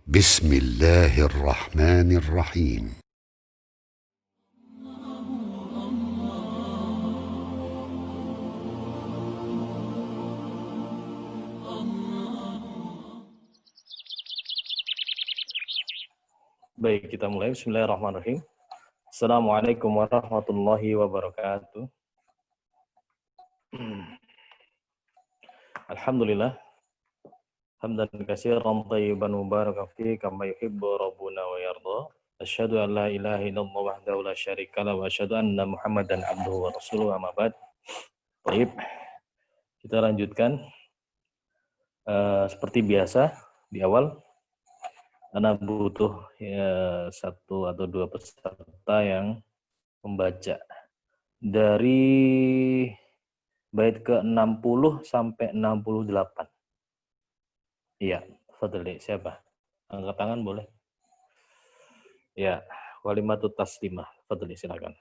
بسم الله الرحمن الرحيم. Baik, kita mulai. Bismillahirrahmanirrahim. Assalamualaikum warahmatullahi wabarakatuh. Alhamdulillah. Hamdan katsiran thayyiban mubarakan fihi kama yuhibbu rabbuna wa yarda. Asyhadu an la ilaha illallah wahdahu la syarika lahu wa asyhadu anna Muhammadan abduhu wa rasuluhu amma ba'd. Baik. Kita lanjutkan seperti biasa di awal Ana butuh satu atau dua peserta yang membaca dari bait ke-60 sampai 68. Iya, Fadli, siapa? Angkat tangan boleh. Ya, Walimatut Taslimah. Fadli, silakan.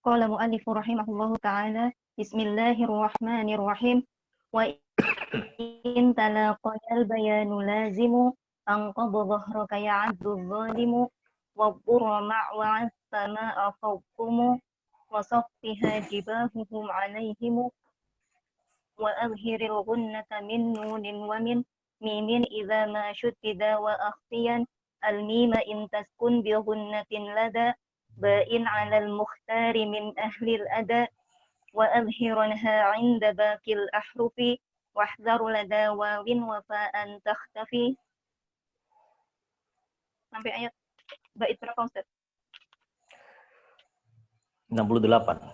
Qala mu'allifu rahimahullahu ta'ala, Bismillahirrahmanirrahim, wa in talaqayal bayanu lazimu, anqadha dhahraka ya'addu dhalimu, wa dhurra ma'wa'as sama'a fawqumu, wa saffiha jibahuhum alayhimu, wa adhhiril ghunnata min nunin wa min mimin idha ma shuddida wa akhfiyan, al-mima in taskun bi ghunnatin lada, ba'in 'alal mukhtari min ahlil ada, wa adhiranha 'inda baqil ahrufi, wahdhar lada wawin wa fa'an takhtafi. Sampai ayat bait berapa, Ustaz? 68.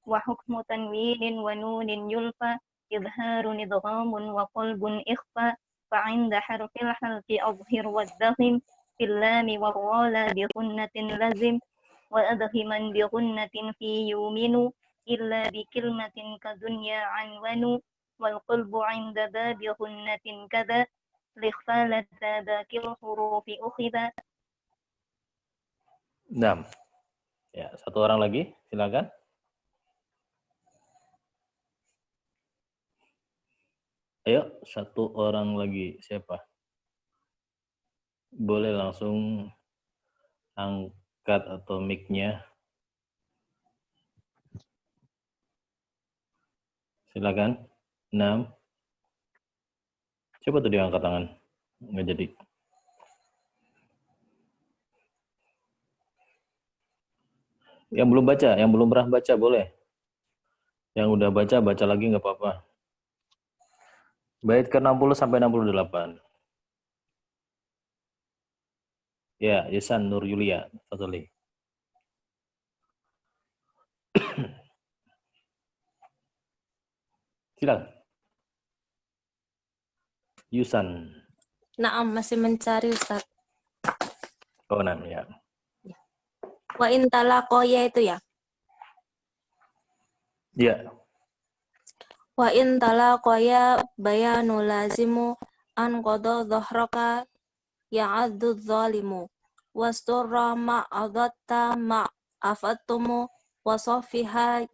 Wa hukmu tanwinin wa nunin yulfa, idharun idghamun wa qalbun ikhfa, fa'inda harfil halqi adhhir waddahim, fil lami warrala bi ghunnatin lazim, wa adghiman bi ghunnatin fi yuminu, illa bi kilmatin kadunya anwanu, wal qalbu 'inda babi ghunnatin kada, likhfalata bakil hurufi ukhidha. 6. Ya, satu orang lagi, silakan. Ayo, satu orang lagi. Siapa? Boleh langsung angkat atau mic-nya. Silakan. 6. Coba tuh dia angkat tangan. Nggak jadi. Yang belum baca, yang belum pernah baca boleh. Yang udah baca, baca lagi nggak apa-apa. Bait ke-60 sampai 68. Ya, Ihsan Nur Yulia, Fadli. Silakan. Yusan. Naam, masih mencari, Ustaz. Oh, ya. Wa in talaqaya itu ya? Ya. Wa in talaqaya bayanu lazimu an qada dhahraka ya'addu dhalimu wasturra ma'adatta ma'afattumu wasafiha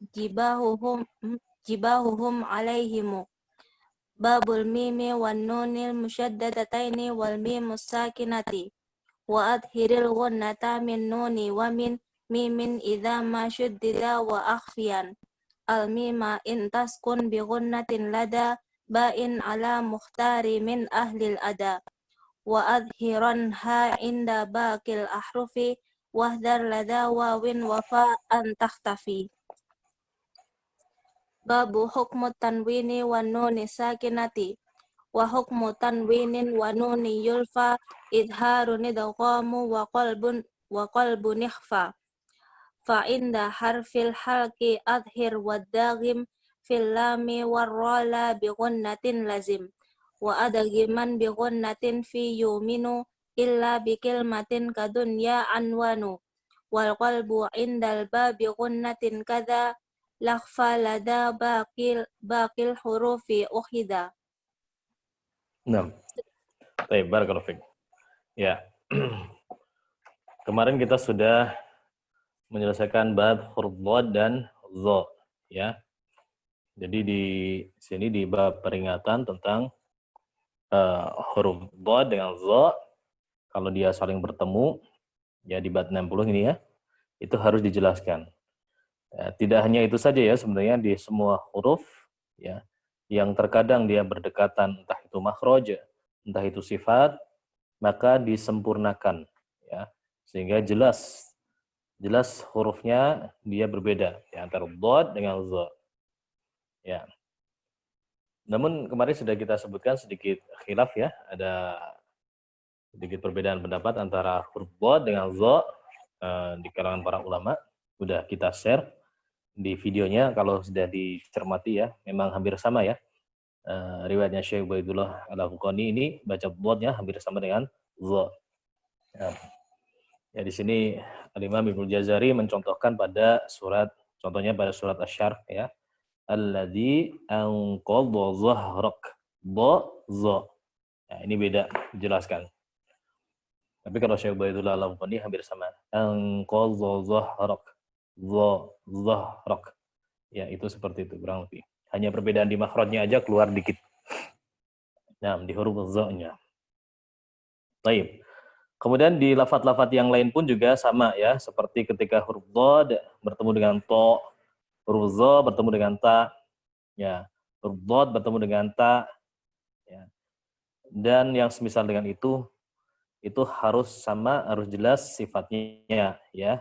jibahuhum alaihimu babul mimi wan nunil musyaddadataini wal mimus sakinati wa adhiril ghunnata min nuni wa min mimin idza ma syuddida wa akhfiyan al-mima in taskun bi ghunnatin lada ba'in ala mukhtari min ahlil ada wa adhiranha inda baqil ahrufi wahdar lada wawin wafa'an takhtafi. Babu hukmu tanwini wa nuni sakinati wa hukmu tanwinin wa nuni yulfa idharun idghamu wa qalbun ikhfa fa inda harfil halqi adhir waddagim fil lami warrala bi ghunnatin lazim wa adaghiman bi ghunnatin fi yuminu illa bi kilmatin kadunya anwanu wal qalbu indal babi ghunnatin kadha lakhfa lada baqil hurufi ukhida. 6. Baik, barakallahu fiik. Ya. Kemarin kita sudah menyelesaikan bab huruf dhad dan dha, ya. Jadi di sini di bab peringatan tentang huruf dha dengan za, kalau dia saling bertemu, ya di bab 60 ini ya, itu harus dijelaskan. Tidak hanya itu saja ya, sebenarnya di semua huruf ya, yang terkadang dia berdekatan, entah itu makhraj, entah itu sifat, maka disempurnakan ya, sehingga jelas hurufnya dia berbeda ya, antara dhad dengan za. Ya. Namun kemarin sudah kita sebutkan sedikit khilaf ya, ada sedikit perbedaan pendapat antara huruf dhad dengan za di kalangan para ulama. Sudah kita share di videonya, kalau sudah dicermati ya, memang hampir sama ya. Riwayatnya Syekh Ubaidullah Al-Afghani ini baca dhadnya hampir sama dengan za. Ya di sini Al-Imam Ibnu Jazari mencontohkan pada surat, contohnya pada surat Asy-Syarh ya. Alladzi anqadha dhahrak, za. Nah, ini beda dijelaskan. Tapi kalau Syekh Ubaidullah Al-Afghani hampir sama. Anqadha dhahrak, dhahrak. Ya, itu seperti itu kurang lebih. Hanya perbedaan di makhrajnya aja keluar dikit. Nah, di huruf za-nya. Baik. Kemudian di lafaz-lafaz yang lain pun juga sama ya, seperti ketika huruf dhad bertemu dengan to, huruf za bertemu dengan ta, ya, huruf dhad bertemu dengan ta, ya. Dan yang semisal dengan itu harus sama, harus jelas sifatnya ya.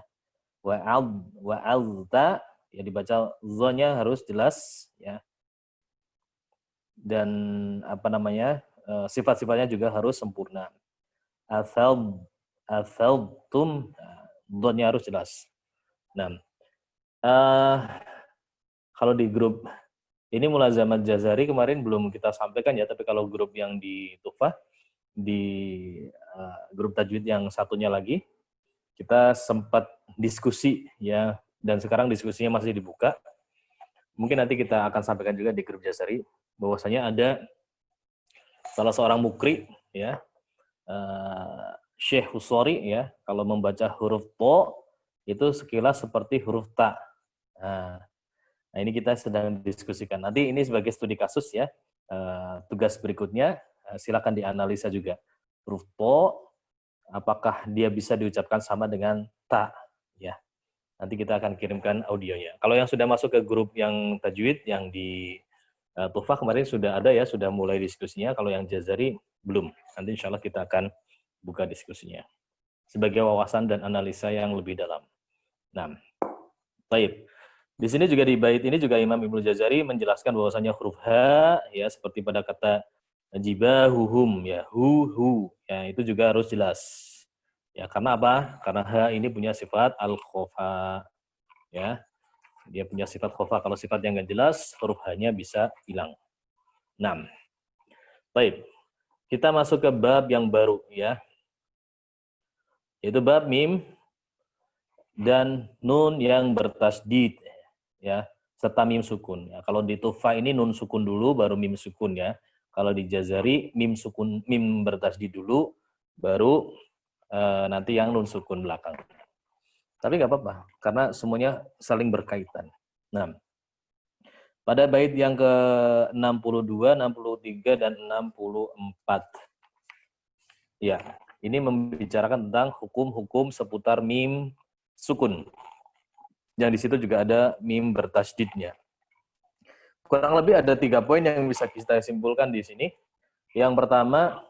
Wa'alta ya, dibaca za-nya harus jelas ya. Dan apa namanya? Sifat-sifatnya juga harus sempurna. Athaltum, dha-nya harus jelas. Nah, kalau di grup ini Mulazamat Jazari kemarin belum kita sampaikan ya, tapi kalau grup yang di Tuhfah, di grup tajwid yang satunya lagi, kita sempat diskusi ya, dan sekarang diskusinya masih dibuka. Mungkin nanti kita akan sampaikan juga di grup Jazari, bahwasanya ada salah seorang mukri ya, Syekh Husori ya, kalau membaca huruf to itu sekilas seperti huruf ta. Nah, ini kita sedang diskusikan. Nanti ini sebagai studi kasus ya. Tugas berikutnya silakan dianalisa juga. Huruf to apakah dia bisa diucapkan sama dengan ta ya. Nanti kita akan kirimkan audionya. Kalau yang sudah masuk ke grup yang tajwid yang di Tuhfah kemarin sudah ada ya, sudah mulai diskusinya. Kalau yang Jazari belum. Nanti insya Allah kita akan buka diskusinya sebagai wawasan dan analisa yang lebih dalam. Nah, baik. Di sini juga di bait ini juga Imam Ibnu Jazari menjelaskan bahwasanya huruf ha ya, seperti pada kata jibahuhum ya, hu ya, itu juga harus jelas. Ya, karena apa? Karena ha ini punya sifat al-khofa ya. Dia punya sifat khofa. Kalau sifat yang nggak jelas, huruf ha-nya bisa hilang. 6. Baik. Kita masuk ke bab yang baru ya. Yaitu bab mim dan nun yang bertasdid ya, serta mim sukun. Ya, kalau di Tuhfah ini nun sukun dulu baru mim sukun ya. Kalau di Jazari mim sukun, mim bertasdid dulu baru nanti yang nun sukun belakang. Tapi nggak apa-apa karena semuanya saling berkaitan. Nah, pada bait yang ke-62, 63 dan 64. Ya, ini membicarakan tentang hukum-hukum seputar mim sukun. Yang di situ juga ada mim bertasdidnya. Kurang lebih ada 3 poin yang bisa kita simpulkan di sini. Yang pertama,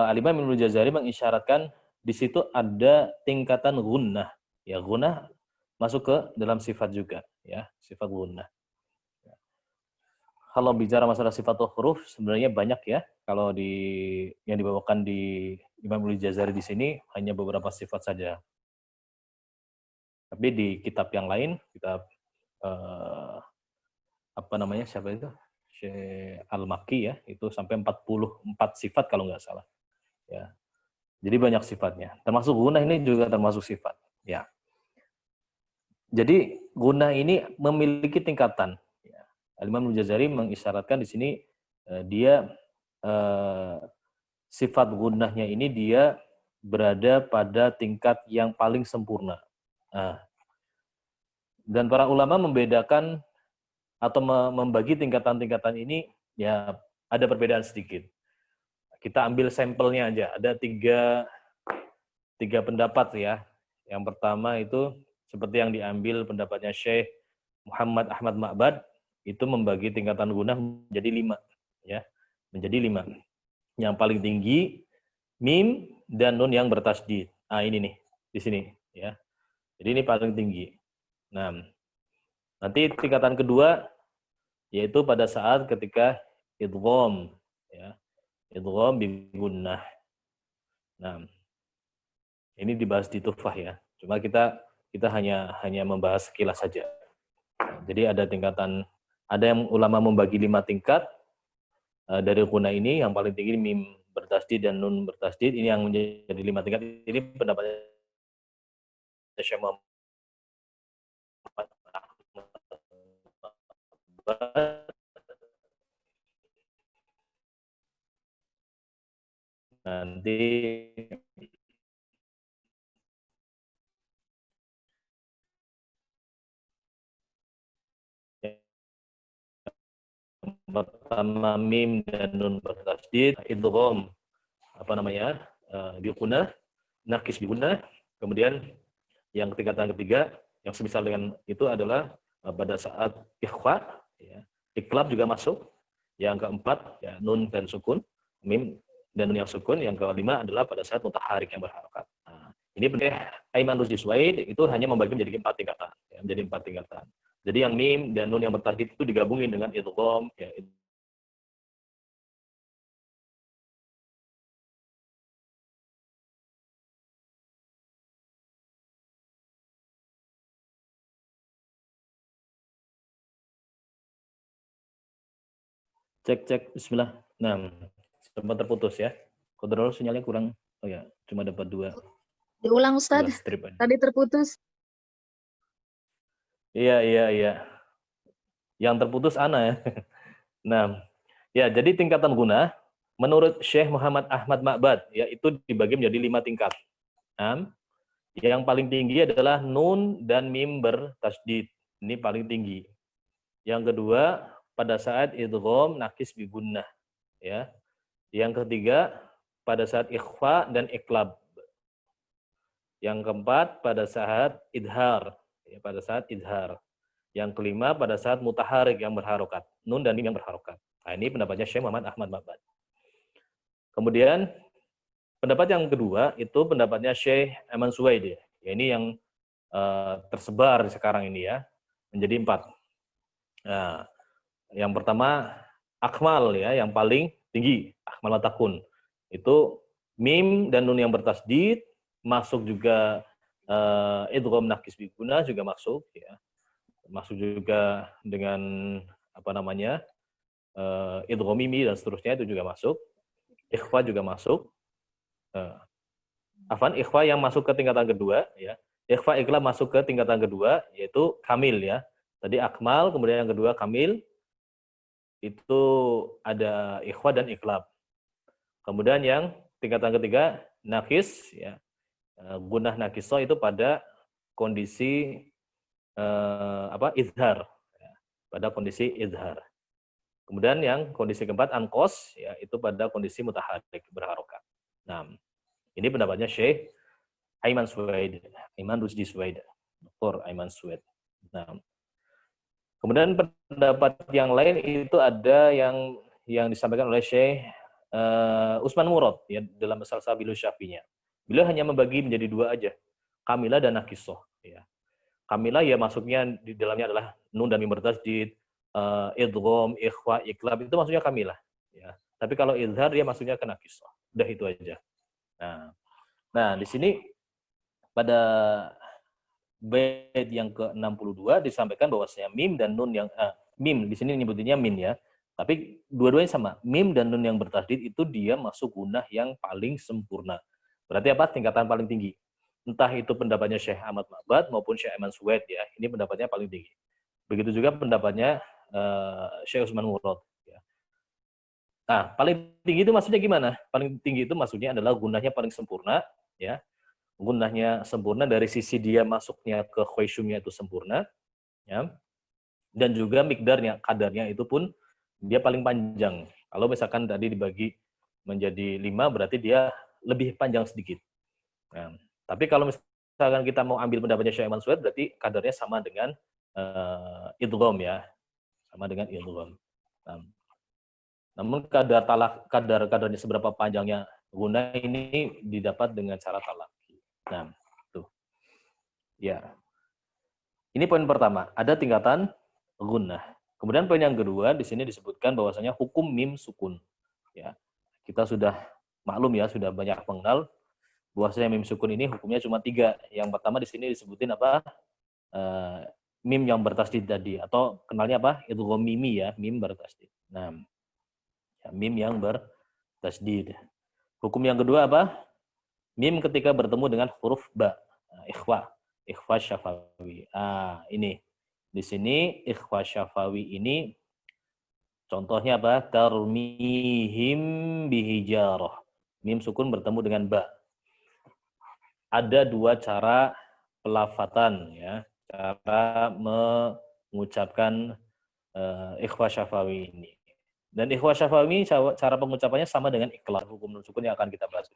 Al-Imam Ibnu Jazari mengisyaratkan di situ ada tingkatan gunnah. Ya, gunnah masuk ke dalam sifat juga, ya, sifat gunnah. Kalau bicara masalah sifat huruf sebenarnya banyak ya. Kalau yang dibawakan di Imam Ibnu Jazari di sini hanya beberapa sifat saja. Tapi di kitab yang lain, kitab apa namanya, siapa itu? Syekh Al-Makki ya, itu sampai 44 sifat kalau nggak salah. Ya. Jadi banyak sifatnya. Termasuk gunnah ini juga termasuk sifat. Ya. Jadi gunnah ini memiliki tingkatan. Ya. Al-Imam Al-Jazari mengisyaratkan di sini dia sifat gunnahnya ini dia berada pada tingkat yang paling sempurna. Dan para ulama membedakan atau membagi tingkatan-tingkatan ini ya ada perbedaan sedikit. Kita ambil sampelnya aja. Ada tiga pendapat ya. Yang pertama itu seperti yang diambil pendapatnya Syekh Muhammad Ahmad Ma'bad, itu membagi tingkatan gunah menjadi 5 ya. Menjadi 5. Yang paling tinggi mim dan nun yang bertasydid. Ah ini nih di sini ya. Jadi ini paling tinggi. Nah, nanti tingkatan kedua yaitu pada saat ketika idgham ya. Idgham bi gunnah. Nah, ini dibahas di Tuhfah ya. Cuma kita hanya membahas sekilas saja. Jadi ada tingkatan, ada yang ulama membagi 5 tingkat dari gunnah ini. Yang paling tinggi mim bertasydid dan nun bertasydid. Ini yang menjadi 5 tingkat. Ini pendapatnya Syekh Muhammad. Nanti pertama mim dan nun bertasydid, idgham bi gunnah, nakis bi gunnah. Kemudian yang tingkatan ketiga yang semisal dengan itu adalah pada saat ikhfa ya. Iklab juga masuk. Yang keempat ya nun dan sukun, mim dan nun yang sukun. Yang kelima adalah pada saat mutaharik yang berharokat. Nah, ini Aiman Rusdi Suwaid itu hanya membagi menjadi 4 tingkatan ya, menjadi 4 tingkatan. Jadi yang mim dan nun yang bertasydid itu digabungin dengan idgham ya. Cek bismillah. Nah, sempat terputus ya. Kontrol sinyalnya kurang. Oh ya, cuma dapat 2. Diulang Ustaz. Tadi terputus. Iya. Yang terputus Ana ya. Nah, ya jadi tingkatan gunah menurut Syekh Muhammad Ahmad Ma'bad ya itu dibagi menjadi 5 tingkat. Nah, yang paling tinggi adalah nun dan mim bertasydid. Ini paling tinggi. Yang kedua pada saat idgham nakis bi gunnah ya. Yang ketiga pada saat ikhfa dan iklab. Yang keempat pada saat idhar ya, pada saat idhar. Yang kelima pada saat mutaharik yang berharokat, nun dan mim yang berharokat. Nah, ini pendapatnya Syekh Muhammad Ahmad Ma'bad. Kemudian pendapat yang kedua itu pendapatnya Syekh Aiman Suwaid ya. Ini yang tersebar sekarang ini ya menjadi 4. Nah, yang pertama akmal ya, yang paling tinggi akmal matakun itu mim dan nun yang bertasydid, masuk juga idgham nakis bi gunnah juga masuk ya. Masuk juga dengan idgham mimi dan seterusnya itu juga masuk. Ikhfa juga masuk. Ikhfa yang masuk ke tingkatan kedua ya. Ikhfa iklab masuk ke tingkatan kedua yaitu kamil ya. Tadi akmal, kemudian yang kedua kamil. Itu ada ikhfa dan iklab. Kemudian yang tingkatan ketiga nakis ya. Gunnah nakiso itu pada kondisi izhar ya, pada kondisi izhar. Kemudian yang kondisi keempat ankos ya itu pada kondisi mutaharik berharokat. Nah, ini pendapatnya Syekh Aiman Suwaid, Aiman Rusdi Suwaid, Dr. Aiman Suwaid. Nah, kemudian pendapat yang lain itu ada yang disampaikan oleh Syekh Utsman Murad ya dalam Salsabilus Syafi'nya. Beliau hanya membagi menjadi 2 aja, kamilah dan nakisoh ya. Kamilah ya masuknya di dalamnya adalah nun dan mim bertasydid, idgham, ikhfa, iklab itu maksudnya kamilah ya. Tapi kalau izhar dia masuknya ke nakisoh. Udah itu aja. Nah, di sini pada bait yang ke-62 disampaikan bahwasanya mim dan nun yang mim di sini nyebutinnya min ya. Tapi dua-duanya sama. Mim dan nun yang bertasydid itu dia masuk gunnah yang paling sempurna. Berarti apa? Tingkatan paling tinggi. Entah itu pendapatnya Syekh Ahmad Ma'bad maupun Syekh Aiman Suwaid ya. Ini pendapatnya paling tinggi. Begitu juga pendapatnya Syekh Utsman Murad ya. Nah, paling tinggi itu maksudnya gimana? Paling tinggi itu maksudnya adalah gunnahnya paling sempurna ya. Gunnahnya sempurna dari sisi dia masuknya ke khaisyumnya itu sempurna ya. Dan juga kadarnya itu pun dia paling panjang. Kalau misalkan tadi dibagi menjadi 5, berarti dia lebih panjang sedikit. Nah, tapi kalau misalkan kita mau ambil pendapatnya Syekh Mansur, berarti kadarnya sama dengan idgham ya, sama dengan idgham. Nah, namun kadarnya seberapa panjangnya guna ini didapat dengan cara talaqi. Nah, tuh. Ya. Ini poin pertama, ada tingkatan gunnah. Kemudian poin yang kedua di sini disebutkan bahwasanya hukum mim sukun. Ya. Kita sudah maklum ya, sudah banyak mengenal bahwasanya mim sukun ini hukumnya cuma 3. Yang pertama di sini disebutin apa? Mim yang bertasdid tadi, atau kenalnya apa? Idgham mimi ya, mim bertasdid. Nah, ya, mim yang bertasdid. Hukum yang kedua apa? Mim ketika bertemu dengan huruf ba, ikhfa syafawi. Ini di sini ikhfa syafawi ini contohnya apa? Tarmihim bihijarah. Mim sukun bertemu dengan ba. Ada 2 cara pelafatan ya, cara mengucapkan ikhfa syafawi ini. Dan ikhfa syafawi cara pengucapannya sama dengan iqlal, hukum nun sukun yang akan kita bahas.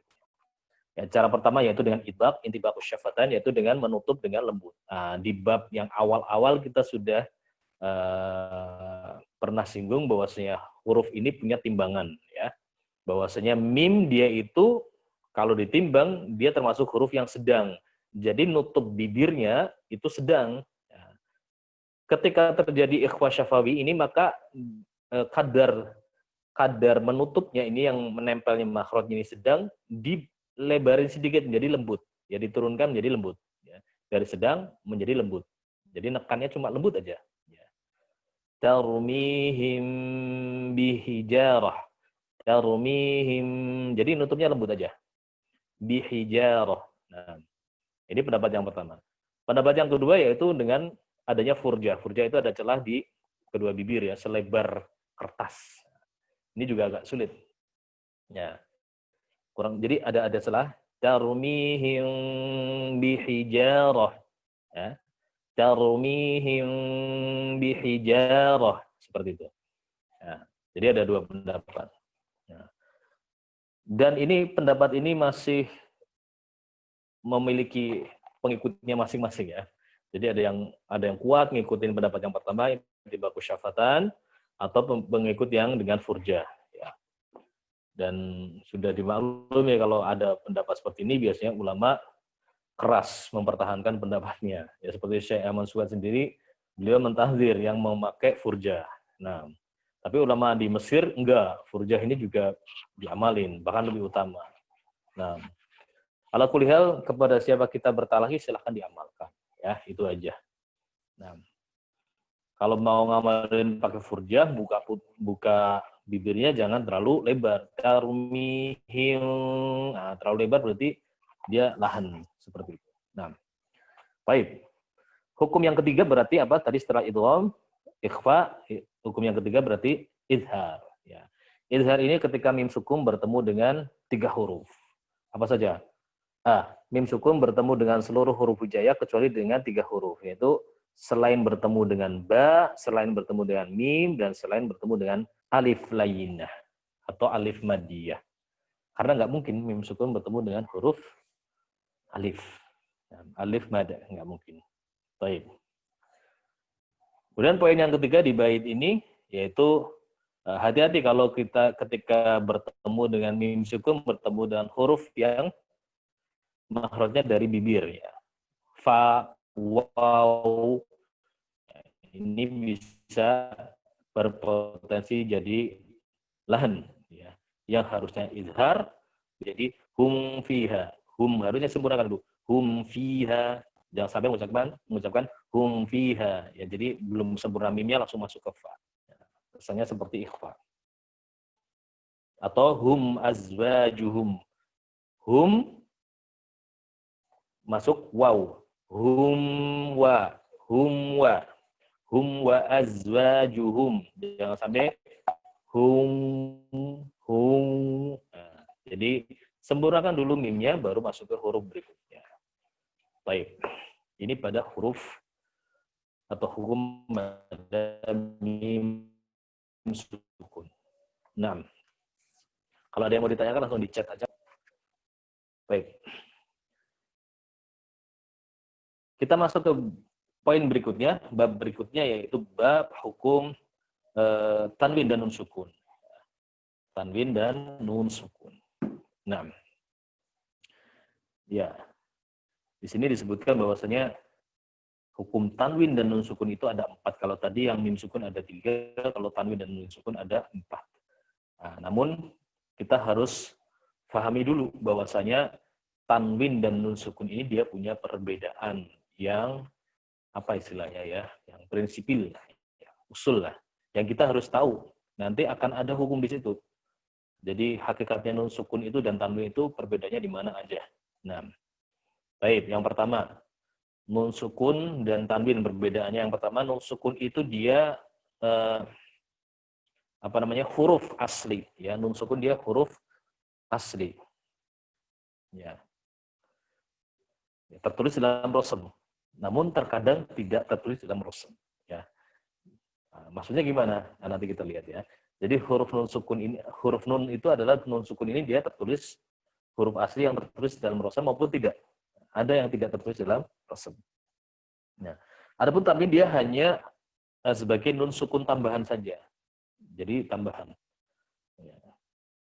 Ya, cara pertama yaitu dengan idbaq, intibaqus syafatan, yaitu dengan menutup dengan lembut. Nah, di bab yang awal-awal kita sudah pernah singgung bahwasanya huruf ini punya timbangan ya. Bahwasanya mim dia itu kalau ditimbang dia termasuk huruf yang sedang. Jadi nutup bibirnya itu sedang. Ketika terjadi ikhfa syafawi ini maka kadar menutupnya ini yang menempelnya makhrajnya ini sedang dilebarin sedikit menjadi lembut. Ya diturunkan menjadi lembut. Ya. Dari sedang menjadi lembut. Jadi nekannya cuma lembut aja. Ya. Tarmihim bihijarah. Tarmihim. Jadi nutupnya lembut aja. Bihijarah. Nah, ini pendapat yang pertama. Pendapat yang kedua yaitu dengan adanya furja. Furja itu ada celah di kedua bibir ya, selebar kertas. Ini juga agak sulit. Ya. Jadi ada celah. Tarmihim bihijarah. Ya. Tarmihim bihijarah. Seperti itu. Ya. Jadi ada 2 pendapat. Ya. Dan ini pendapat ini masih memiliki pengikutnya masing-masing ya. Jadi ada yang kuat ngikutin pendapat yang pertama intibaqus syafatan atau pengikut yang dengan furja ya. Dan sudah dimaklumi kalau ada pendapat seperti ini biasanya ulama keras mempertahankan pendapatnya. Ya seperti Syekh Ahmad Suwad sendiri beliau mentahdzir yang memakai furja. Nah, tapi ulama di Mesir enggak, furja ini juga diamalin, bahkan lebih utama. Nah, ala kulli hal kepada siapa kita bertalahi silahkan diamalkan. Ya, itu aja. Nah, kalau mau ngamalin pakai furjah, buka bibirnya jangan terlalu lebar. Tarmihim. Nah, terlalu lebar berarti dia lahan seperti itu. Nah, baik. Hukum yang ketiga berarti apa? Tadi setelah idgham, ikhfa, hukum yang ketiga berarti izhar. Ya. Izhar ini ketika mim sukun bertemu dengan 3 huruf. Apa saja? Mim sukun bertemu dengan seluruh huruf hijaiyah kecuali dengan 3 huruf, yaitu selain bertemu dengan ba, selain bertemu dengan mim, dan selain bertemu dengan alif layyinah atau alif madiyah. Karena nggak mungkin mim sukun bertemu dengan huruf alif. Alif mad, nggak mungkin. Baik. Kemudian poin yang ketiga di bait ini, yaitu hati-hati kalau kita ketika bertemu dengan mim sukun bertemu dengan huruf yang makhrajnya dari bibir ya. Fa, waw. Ini bisa berpotensi jadi lahan ya. Yang harusnya izhar jadi hum fiha. Hum harusnya sempurnakan dulu. Hum fiha. Jangan sampai mengucapkan hum fiha. Ya, jadi belum sempurna mimnya langsung masuk ke fa. Ya, kesannya seperti ikhfa. Atau hum azwajuhum. Hum masuk waw. Hum wa azwajuhum. Jangan sampai hum. Nah, jadi sempurnakan dulu mimnya baru masuk ke huruf berikutnya. Baik. Ini pada huruf atau hukum pada mim sukun. Nah, kalau ada yang mau ditanyakan langsung di chat aja. Baik. Kita masuk ke poin berikutnya, bab berikutnya yaitu bab hukum tanwin dan nun sukun. Tanwin dan nun sukun. Nah, ya, di sini disebutkan bahwasanya hukum tanwin dan nun sukun itu ada 4. Kalau tadi yang mim sukun ada 3, kalau tanwin dan nun sukun ada 4. Nah, namun kita harus pahami dulu bahwasanya tanwin dan nun sukun ini dia punya perbedaan yang apa istilahnya ya, yang prinsipil, ya, usul lah, yang kita harus tahu. Nanti akan ada hukum di situ. Jadi hakikatnya nun sukun itu dan tanwin itu perbedaannya di mana aja. Nah, baik, yang pertama nun sukun dan tanwin perbedaannya. Yang pertama, nun sukun itu dia huruf asli, ya. Nun sukun dia huruf asli, ya. Tertulis dalam rosem, namun terkadang tidak tertulis dalam rosem, ya. Nah, maksudnya gimana? Nah, nanti kita lihat ya. Jadi huruf nun sukun ini, huruf nun itu adalah nun sukun ini dia tertulis huruf asli yang tertulis dalam rosem maupun tidak. Ada yang tidak tertulis dalam rosem. Nah, adapun tanwin dia hanya sebagai nun sukun tambahan saja. Jadi tambahan. Ya.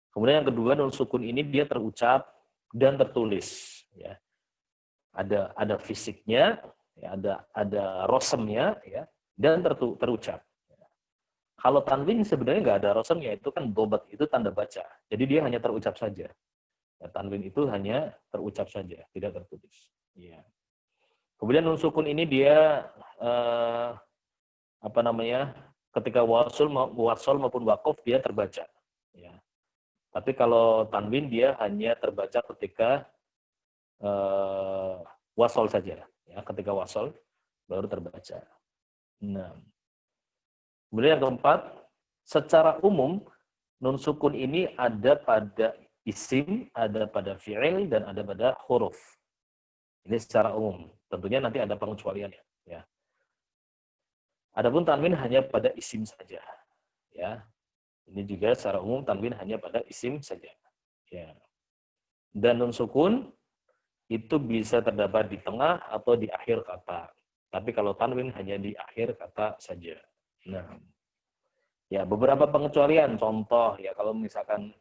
Kemudian yang kedua, nun sukun ini dia terucap dan tertulis. Ya. Ada fisiknya, ya, ada rosemnya, ya, dan terucap. Ya. Kalau tanwin sebenarnya nggak ada rosemnya, itu kan dobat, itu tanda baca. Jadi dia hanya terucap saja. Ya, tanwin itu hanya terucap saja, tidak tertulis. Ya. Kemudian nun sukun ini dia ketika wasol maupun wakof dia terbaca. Ya. Tapi kalau tanwin dia hanya terbaca ketika wasol saja. Ya, ketika wasol baru terbaca. Nah, kemudian yang keempat, secara umum nun sukun ini ada pada isim, ada pada fi'il, dan ada pada huruf. Ini secara umum. Tentunya nanti ada pengecualiannya. Ya. Adapun tanwin hanya pada isim saja. Ya. Ini juga secara umum tanwin hanya pada isim saja. Ya. Dan nun sukun itu bisa terdapat di tengah atau di akhir kata. Tapi kalau tanwin hanya di akhir kata saja. Nah, ya beberapa pengecualian. Contoh ya kalau misalkan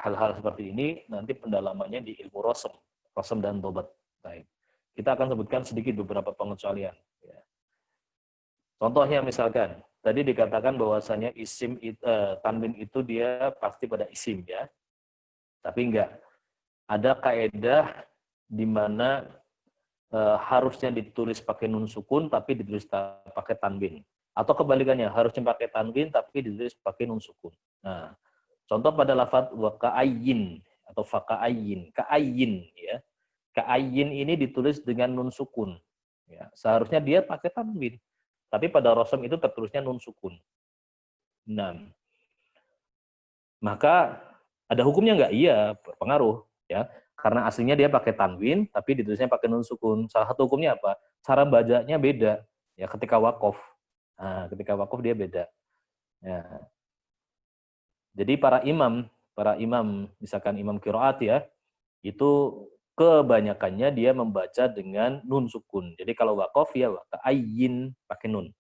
hal-hal seperti ini nanti pendalamannya di ilmu rosem dan dobat. Baik. Kita akan sebutkan sedikit beberapa pengecualian. Ya. Contohnya misalkan tadi dikatakan bahwasanya isim tanwin itu dia pasti pada isim ya. Tapi enggak. Ada kaedah di mana harusnya ditulis pakai nun sukun tapi ditulis pakai tanwin. Atau kebalikannya, harusnya pakai tanwin tapi ditulis pakai nun sukun. Nah, contoh pada lafadz wa ka'ayyin atau faka'ayyin, ka'ayyin ya. Ka'ayyin ini ditulis dengan nun sukun. Ya, seharusnya dia pakai tanwin. Tapi pada rosem itu tertulisnya nun sukun. Nah, maka ada hukumnya nggak? Iya, berpengaruh. Ya, karena aslinya dia pakai tanwin, tapi ditulisnya pakai nun sukun. Salah satu hukumnya apa? Cara bacanya beda. Ya, ketika wakof. Nah, ketika wakof dia beda. Ya. Jadi para imam, misalkan imam qiraat ya, itu kebanyakannya dia membaca dengan nun sukun. Jadi kalau wakof ya ayyin pakai nun.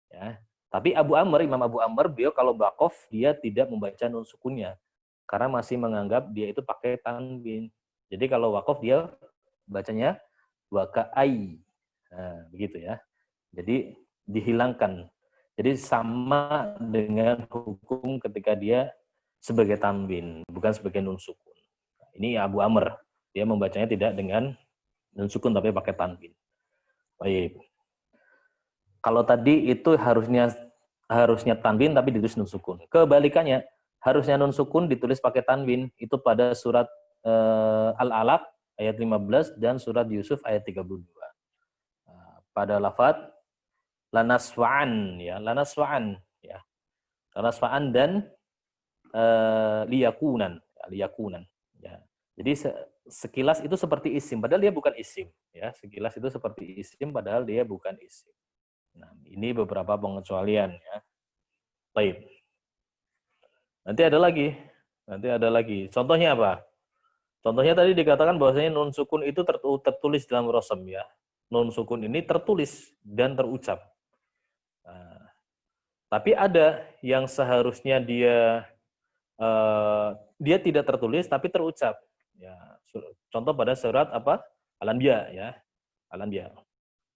Ya. Tapi Imam Abu Amr, beliau kalau wakof dia tidak membaca nun sukunnya karena masih menganggap dia itu pakai tanwin. Jadi kalau wakof dia bacanya waka'ay. Nah, begitu ya. Jadi dihilangkan. Jadi sama dengan hukum ketika dia sebagai tanwin, bukan sebagai nun sukun. Ini Abu Amr. Dia membacanya tidak dengan nun sukun tapi pakai tanwin. Baik. Kalau tadi itu harusnya tanwin tapi ditulis nun sukun. Kebalikannya, harusnya nun sukun ditulis pakai tanwin itu pada surat Al-Alaq ayat 15 dan surat Yusuf ayat 32. Pada lafadz lanaswa'an ya, lanaswa'an ya. Lanaswa'an dan liyakunan ya. Jadi sekilas itu seperti isim, padahal dia bukan isim. Ya, sekilas itu seperti isim, padahal dia bukan isim. Nah, ini beberapa pengecualian ya. Baik. Nanti ada lagi. Contohnya apa? Contohnya tadi dikatakan bahwasanya nun sukun itu tertulis dalam rosem ya. Nun sukun ini tertulis dan terucap. Nah, tapi ada yang seharusnya dia tidak tertulis tapi terucap. Ya, contoh pada surat apa? Al-Anbiya ya. Al-Anbiya.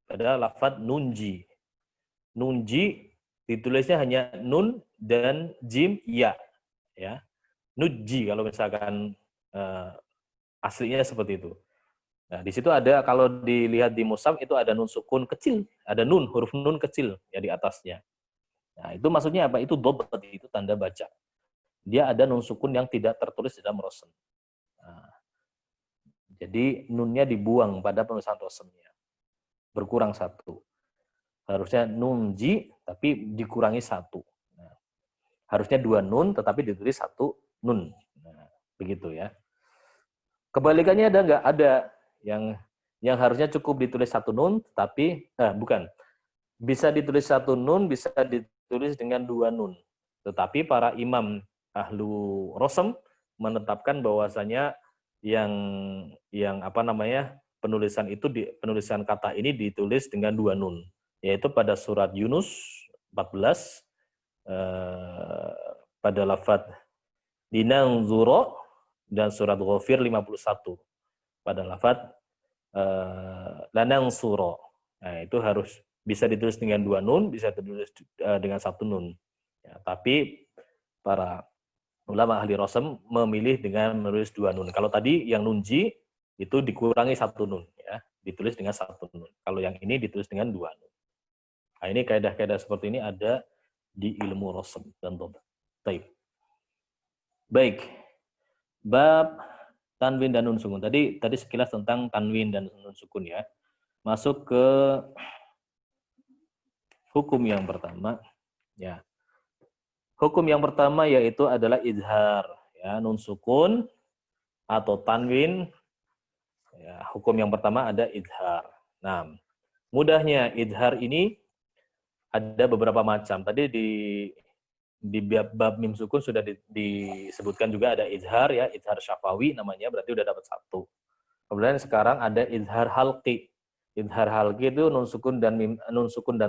Pada lafadz nunji. Nunji ditulisnya hanya nun dan jim ya. Ya. Nuji kalau misalkan aslinya seperti itu. Nah, di situ ada, kalau dilihat di mushaf itu ada nun sukun kecil, ada nun, huruf nun kecil ya di atasnya. Nah, itu maksudnya apa? Itu dhabt, itu tanda baca. Dia ada nun sukun yang tidak tertulis di dalam rosem. Nah, jadi nunnya dibuang pada penulisan rosemnya. Berkurang satu. Harusnya nunji, tapi dikurangi satu. Nah, harusnya 2 nun, tetapi ditulis 1 nun. Nah, begitu ya. Kebalikannya ada nggak? Ada. Yang harusnya cukup ditulis 1 nun, tapi bukan. Bisa ditulis 1 nun, bisa ditulis dengan 2 nun. Tetapi para imam ahlu rosem menetapkan bahwasanya yang apa namanya, penulisan kata ini ditulis dengan 2 nun, yaitu pada surat Yunus 14 pada lafadz linanzura, dan surat Ghafir 51 pada lafadz lanansura. Nah, itu harus bisa ditulis dengan 2 nun, bisa ditulis dengan 1 nun. Ya, tapi para ulama ahli rosem memilih dengan menulis 2 nun. Kalau tadi yang nunji itu dikurangi 1 nun, ya, ditulis dengan 1 nun. Kalau yang ini ditulis dengan 2 nun. Nah, ini kaidah-kaidah seperti ini ada di ilmu rosem dan dhabt. Baik. Bab tanwin dan nun sukun. Tadi sekilas tentang tanwin dan nun sukun ya. Masuk ke hukum yang pertama ya. Hukum yang pertama yaitu adalah izhar ya, nun sukun atau tanwin ya. Hukum yang pertama ada izhar. Nah, mudahnya izhar ini ada beberapa macam. Tadi di bab mim sukun sudah disebutkan juga ada izhar ya, izhar syafawi namanya, berarti udah dapat 1. Kemudian sekarang ada izhar halqi. Izhar halqi itu nun sukun dan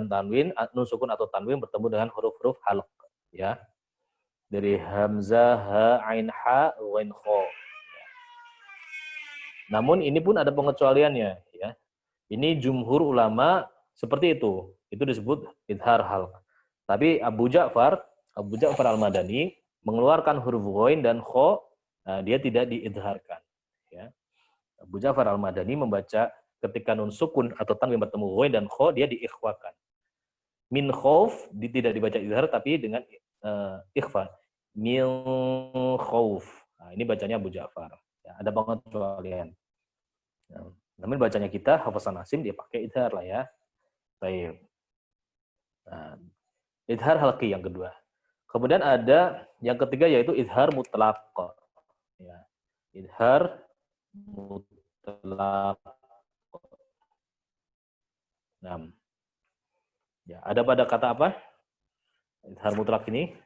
tanwin, nun sukun atau tanwin bertemu dengan huruf-huruf halq ya. Dari hamzah, ha, ain, ha, ghain, kha. Namun ini pun ada pengecualiannya ya. Ini jumhur ulama seperti itu. Itu disebut izhar halq. Tapi Abu Ja'far Al-Madani mengeluarkan huruf ghain dan kha, nah, dia tidak diizharkan. Ya. Abu Ja'far Al-Madani membaca ketika nun sukun atau tanwin bertemu ghain dan kha, dia diikhwakan. Min khauf tidak dibaca izhar tapi dengan ikhfa. Min khauf. Nah, ini bacanya Abu Ja'far. Ya, ada pengecualian. Nah, namun bacanya kita Hafiz Asim dia pakai izhar lah ya. Baik. Nah, izhar halqi yang kedua. Kemudian ada yang ketiga yaitu izhar mutlaq. Ya. Izhar mutlaq. Nah. Ya, ada pada kata apa? Izhar mutlaq ini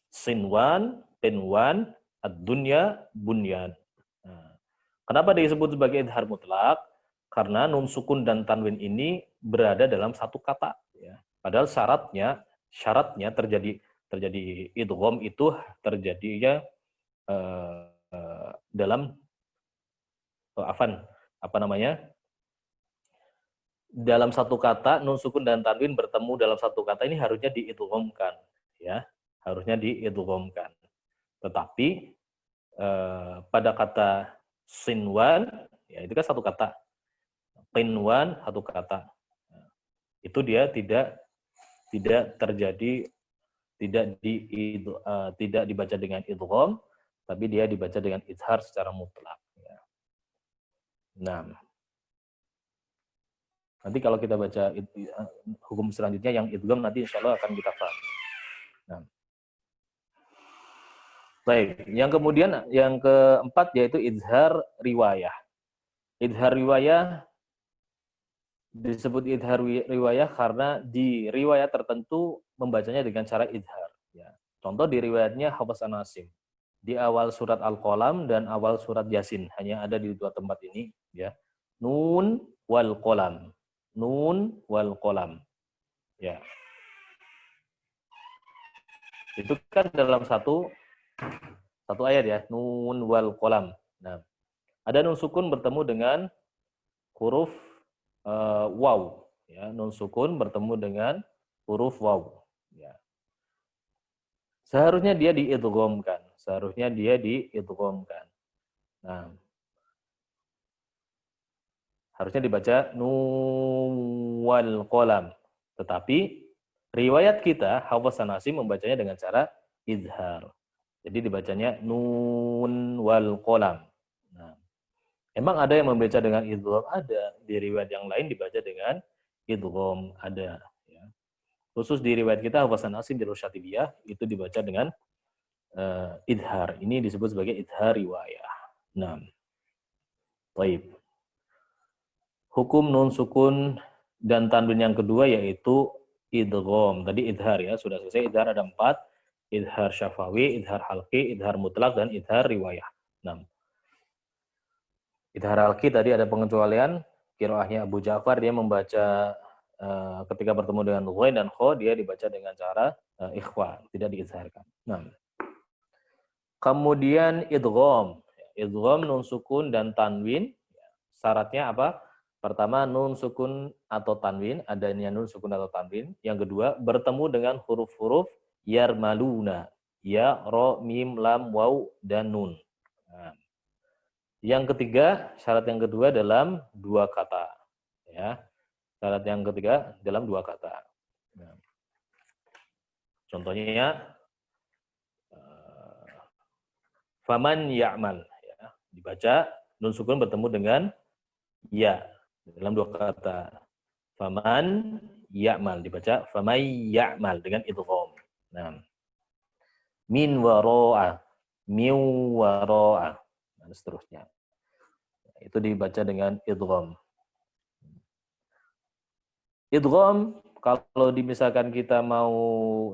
sinwan, pinwan, ad-dunya, bunyan. Nah, kenapa disebut sebagai izhar mutlaq? Karena nun sukun dan tanwin ini berada dalam satu kata. Ya. Padahal syaratnya terjadi idgham itu terjadinya dalam dalam satu kata nun sukun dan tanwin bertemu dalam satu kata ini harusnya diidghamkan ya, harusnya diidghamkan. Tetapi pada kata sinwan ya itu kan satu kata, qinwan satu kata, itu dia tidak terjadi, tidak dibaca dengan idgham, tapi dia dibaca dengan izhar secara mutlak. Ya. Nah, nanti kalau kita baca hukum selanjutnya yang idgham nanti insya Allah akan kita pahami. Nah. Baik, yang keempat yaitu izhar riwayah. Izhar riwayah Disebut idhar riwayah karena di riwayat tertentu membacanya dengan cara idhar. Ya. Contoh di riwayatnya Hafs an Asim. Di awal surat Al-Qalam dan awal surat Yasin. Hanya ada di dua tempat ini. Ya. Nun wal qalam. Nun wal qalam. Ya. Itu kan dalam satu ayat ya. Nun wal qalam. Nah, ada nun sukun bertemu dengan huruf waw, ya, nun sukun bertemu dengan huruf waw, ya. Seharusnya dia diidghamkan, Nah, harusnya dibaca nun wal qalam. Tetapi riwayat kita Hafs an Asim membacanya dengan cara izhar. Jadi dibacanya nun wal qalam. Nah, emang ada yang membaca dengan idgham? Ada. Di riwayat yang lain dibaca dengan idgham, ada. Ya. Khusus di riwayat kita, Hafs an Asim di Syatibiyah, itu dibaca dengan idhar. Ini disebut sebagai idhar riwayah. Nah, baik. Hukum nun sukun dan tanwin yang kedua yaitu idgham. Tadi idhar ya, sudah selesai. Idhar ada 4. Idhar syafawi, idhar halqi, idhar mutlak, dan idhar riwayah. Nah, idhar halqi tadi ada pengecualian, qiraahnya Abu Ja'far, dia membaca ketika bertemu dengan ghain dan kha, dia dibaca dengan cara ikhfa, tidak diizharkan. Nah, kemudian idgham. Idgham nun sukun dan tanwin, syaratnya apa? Pertama, nun sukun atau tanwin, adanya nun sukun atau tanwin. Yang kedua, bertemu dengan huruf-huruf yarmaluna, ya, ro, mim, lam, waw, dan nun. Nah, yang ketiga, syarat yang kedua dalam 2 kata. Ya. Syarat yang ketiga dalam 2 kata. Nah, contohnya, faman ya'mal. Ya. Dibaca, nun sukun bertemu dengan ya. Dalam 2 kata. Faman ya'mal. Dibaca, famay ya'mal dengan idgham. Nah, min waro'a. Min waro'a. Dan seterusnya. Itu dibaca dengan idgham. Idgham, kalau misalkan kita mau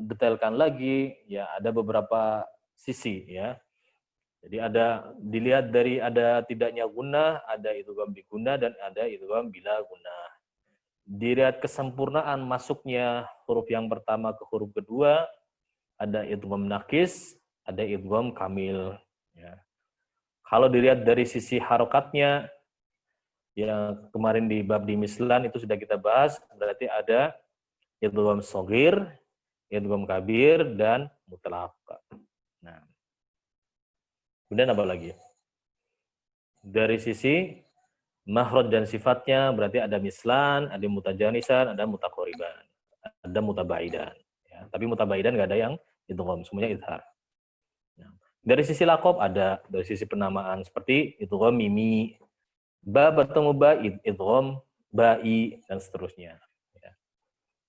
detailkan lagi, ya ada beberapa sisi ya. Jadi dilihat dari ada tidaknya gunnah, ada idgham bi gunnah, dan ada idgham bila gunnah. Dilihat kesempurnaan masuknya huruf yang pertama ke huruf kedua, ada idgham naqis, ada idgham kamil. Ya. Kalau dilihat dari sisi harokatnya, yang kemarin di bab di mislan itu sudah kita bahas, berarti ada idgham shaghir, idgham kabir, dan mutlaq. Nah, kemudian apa lagi? Dari sisi makhraj dan sifatnya, berarti ada mislan, ada mutajanisan, ada mutaqariban, ada mutabaidan. Ya, tapi mutabaidan nggak ada yang idgham, semuanya idhar. Nah, dari sisi laqab ada, dari sisi penamaan seperti idgham mimi, ba bertemu ba, idgham ba'i, dan seterusnya. Ya.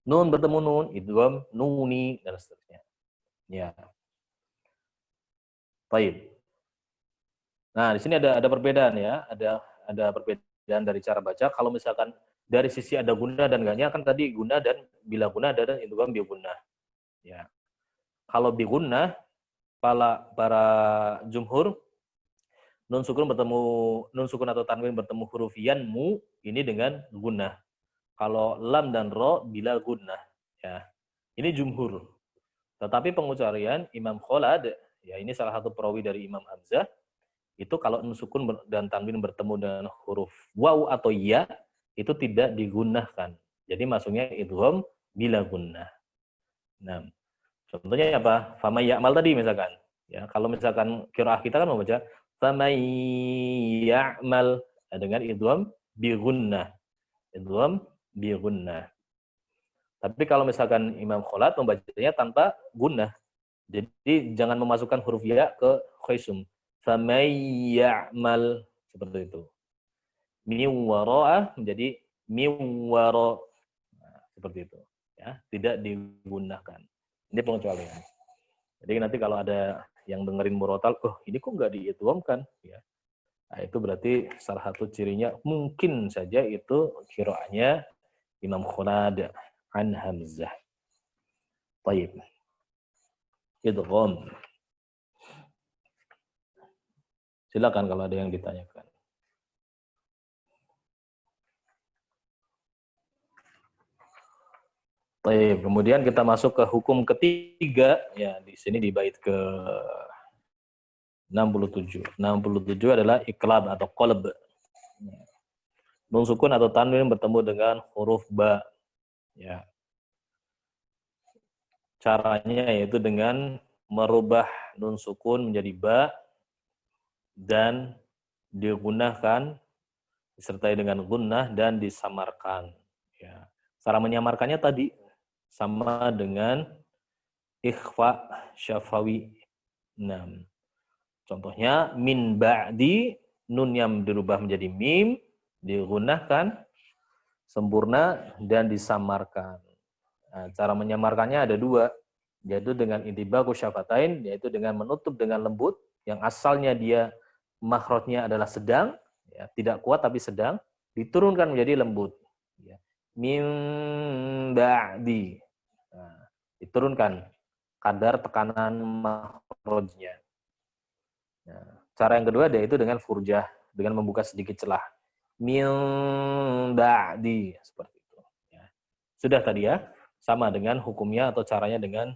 Nun bertemu nun, idgham nuni, dan seterusnya. Ya. Baik. Nah, di sini ada perbedaan ya, ada perbedaan dari cara baca. Kalau misalkan dari sisi ada guna dan enggaknya, kan tadi guna dan bila guna dan idgham bi gunnah. Ya. Kalau bi gunnah, para jumhur, nun sukun atau tanwin bertemu huruf yanmu ini dengan gunnah. Kalau lam dan ro bila gunnah, ya. Ini jumhur. Tetapi pengucarian Imam Khalad, ya ini salah satu perawi dari Imam Hamzah, itu kalau nun sukun dan tanwin bertemu dengan huruf waw atau ya, itu tidak digunakan. Jadi masuknya idgham bila gunnah. Nah, contohnya apa? Fama ya'mal tadi misalkan. Ya, kalau misalkan qiraah kita kan membaca faman ya'mal dengan idgham bi gunnah. Idgham bi gunnah. Tapi kalau misalkan Imam Khalad membacanya tanpa gunnah. Jadi jangan memasukkan huruf ya ke khaisum. Faman ya'mal seperti itu. Min wara'ah menjadi min wara'. Nah, seperti itu. Ya, tidak digunakan. Ini pengecualian. Jadi nanti kalau ada yang dengerin murotal, ini kok nggak diidghamkan, ya. Nah, itu berarti salah satu cirinya mungkin saja itu qiraahnya Imam Khulad an Hamzah. Baik. Idgham. Silakan kalau ada yang ditanyakan. Baik, kemudian kita masuk ke hukum ketiga, ya di sini di bait ke 67. 67 adalah iqlab atau qalb. Nun sukun atau tanwin bertemu dengan huruf ba. Ya. Caranya yaitu dengan merubah nun sukun menjadi ba dan digunakan disertai dengan gunnah dan disamarkan. Ya. Cara menyamarkannya tadi sama dengan ikhfa syafawi. Nah, contohnya min ba'di, nun yang dirubah menjadi mim, digunakan sempurna dan disamarkan. Nah, cara menyamarkannya ada dua, yaitu dengan intibaqu syafatain, yaitu dengan menutup dengan lembut, yang asalnya dia makhrajnya adalah sedang, ya, tidak kuat tapi sedang, diturunkan menjadi lembut. Ya. Min ba'di. Nah, diturunkan kadar tekanan makhrajnya. Nah, cara yang kedua yaitu dengan furjah, dengan membuka sedikit celah. Min ba'di, seperti itu. Ya. Sudah tadi ya, sama dengan hukumnya atau caranya dengan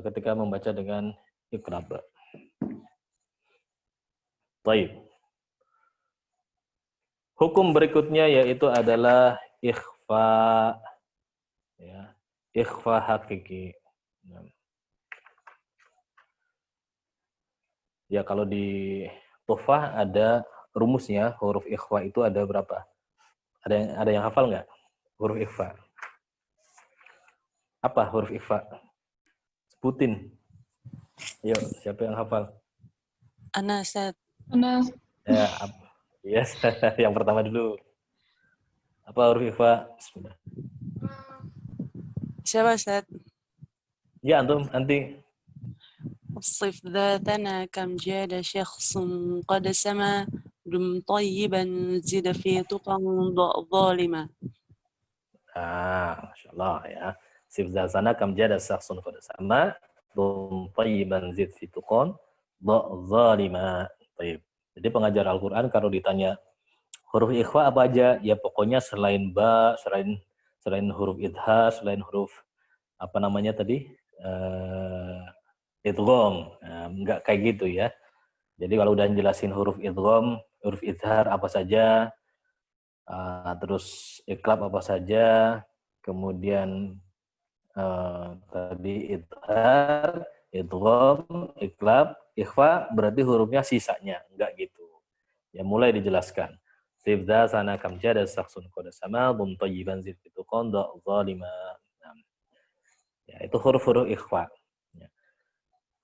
ketika membaca dengan iqlab. Baik. Hukum berikutnya yaitu adalah ikhfa, ya, ikhfa hakiki. Ya, kalau di tuhfah ada rumusnya, huruf ikhfa itu ada berapa? Ada yang hafal nggak huruf ikhfa? Apa huruf ikhfa? Sebutin. Yuk, siapa yang hafal? Ana, Ustaz. Ana. Ya, yes. Yang pertama dulu. Apa huruf ikhfa? Bismillah. Siapa, Ustaz? Ya, antum nanti. صف ذاتنا كم جاد شخص قد سما دم طيبا زد في تقى ظالما. Masya Allah ya. Sif sana kam jada saksun pada sama. Dum tayyiban zid fitukon. Zalima. Tayyib. Jadi pengajar Al-Quran kalau ditanya huruf ikhfa apa aja? Ya pokoknya selain ba, selain huruf idhar, selain huruf apa namanya tadi? Idgham. Nah, enggak kayak gitu ya. Jadi kalau udah jelasin huruf idgham, huruf idhar apa saja, terus iqlab apa saja, kemudian tadi idhar, idgham, iqlab, ikhfa berarti hurufnya sisanya, enggak gitu. Ya mulai dijelaskan. Sifda sana kam jada saksun qad sama dum tayyiban zid itu qanda zalima. Ya, itu huruf-huruf ikhfa. Ya.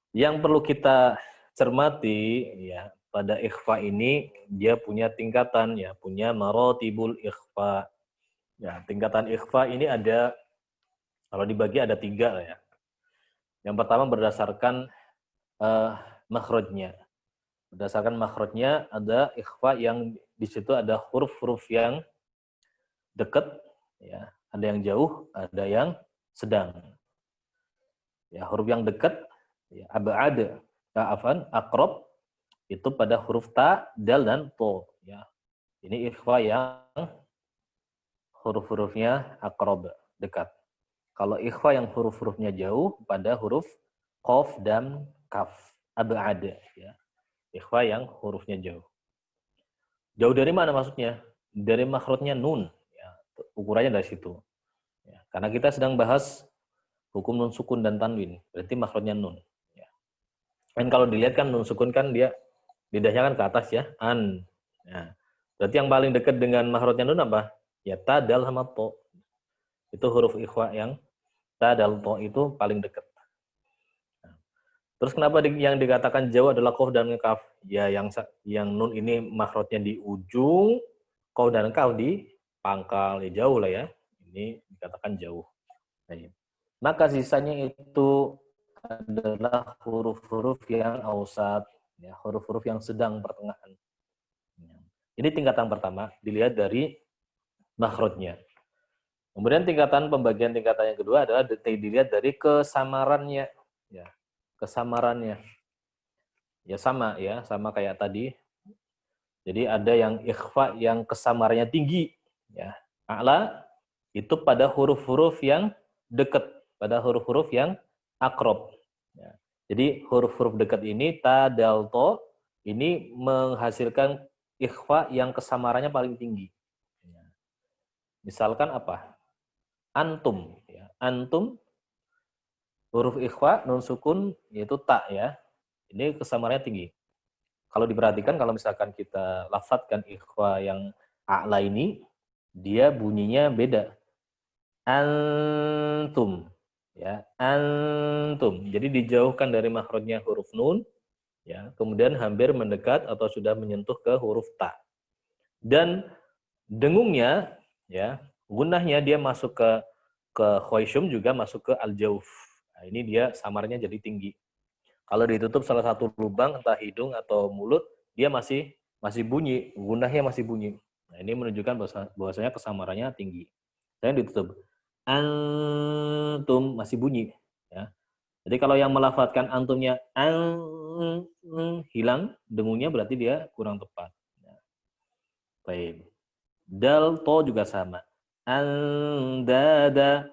Yang perlu kita cermati ya, pada ikhfa ini dia punya tingkatan ya, punya maratibul ikhfa. Ya, tingkatan ikhfa ini ada, kalau dibagi ada 3 ya. Yang pertama berdasarkan makhrajnya. Berdasarkan makhrajnya ada ikhfa yang di situ ada huruf-huruf yang dekat ya, ada yang jauh, ada yang sedang. Ya, huruf yang dekat ya, ab'ad, aqrab itu pada huruf ta, dal dan to ya. Ini ikhfa yang huruf-hurufnya aqrab, dekat. Kalau ikhfa yang huruf-hurufnya jauh pada huruf qaf dan kaf, ab'ad ya. Ikhfa yang hurufnya jauh. Jauh dari mana maksudnya? Dari makhrajnya nun ya. Ukurannya dari situ. Ya, karena kita sedang bahas hukum nun sukun dan tanwin, berarti makhrajnya nun ya. Dan kalau dilihat kan nun sukun kan dia lidahnya kan ke atas ya, an. Nah, berarti yang paling dekat dengan makhrajnya nun apa? Ya ta, dal sama to. Itu huruf ikhfa yang ta, dal, to itu paling dekat. Nah, terus kenapa yang dikatakan jauh adalah qaf dan kaf? Ya yang nun ini makhrajnya di ujung, qaf dan kaf di pangkal, ya jauh lah ya. Ini dikatakan jauh. Nah, maka sisanya itu adalah huruf-huruf yang ausat, ya, huruf-huruf yang sedang pertengahan. Ini tingkatan pertama, dilihat dari makhrajnya. Kemudian pembagian tingkatan yang kedua adalah dilihat dari kesamarannya, ya, kesamarannya. Ya sama kayak tadi. Jadi ada yang ikhfa yang kesamarannya tinggi, ya. A'la itu pada huruf-huruf yang dekat, pada huruf-huruf yang akrob. Ya. Jadi huruf-huruf dekat ini ta, dal, to ini menghasilkan ikhfa yang kesamarannya paling tinggi. Ya. Misalkan apa? Antum, ya. Antum huruf ikhfa nun sukun yaitu ta, ya. Ini kesamarannya tinggi. Kalau diperhatikan kalau misalkan kita lafadzkan ikhfa yang a'la ini dia bunyinya beda. Antum, ya, antum. Jadi dijauhkan dari makhrajnya huruf nun, ya, kemudian hampir mendekat atau sudah menyentuh ke huruf ta. Dan dengungnya, ya, gunnahnya dia masuk ke khaisyum juga masuk ke al-jauf. Nah, ini dia samarnya jadi tinggi. Kalau ditutup salah satu lubang entah hidung atau mulut, dia masih bunyi, gunnahnya masih bunyi. Nah, ini menunjukkan bahwasanya kesamarannya tinggi. Saya ditutup antum masih bunyi, ya. Jadi kalau yang melafadzkan antumnya hilang dengungnya berarti dia kurang tepat. Ya. Baik. Dal to juga sama. Andada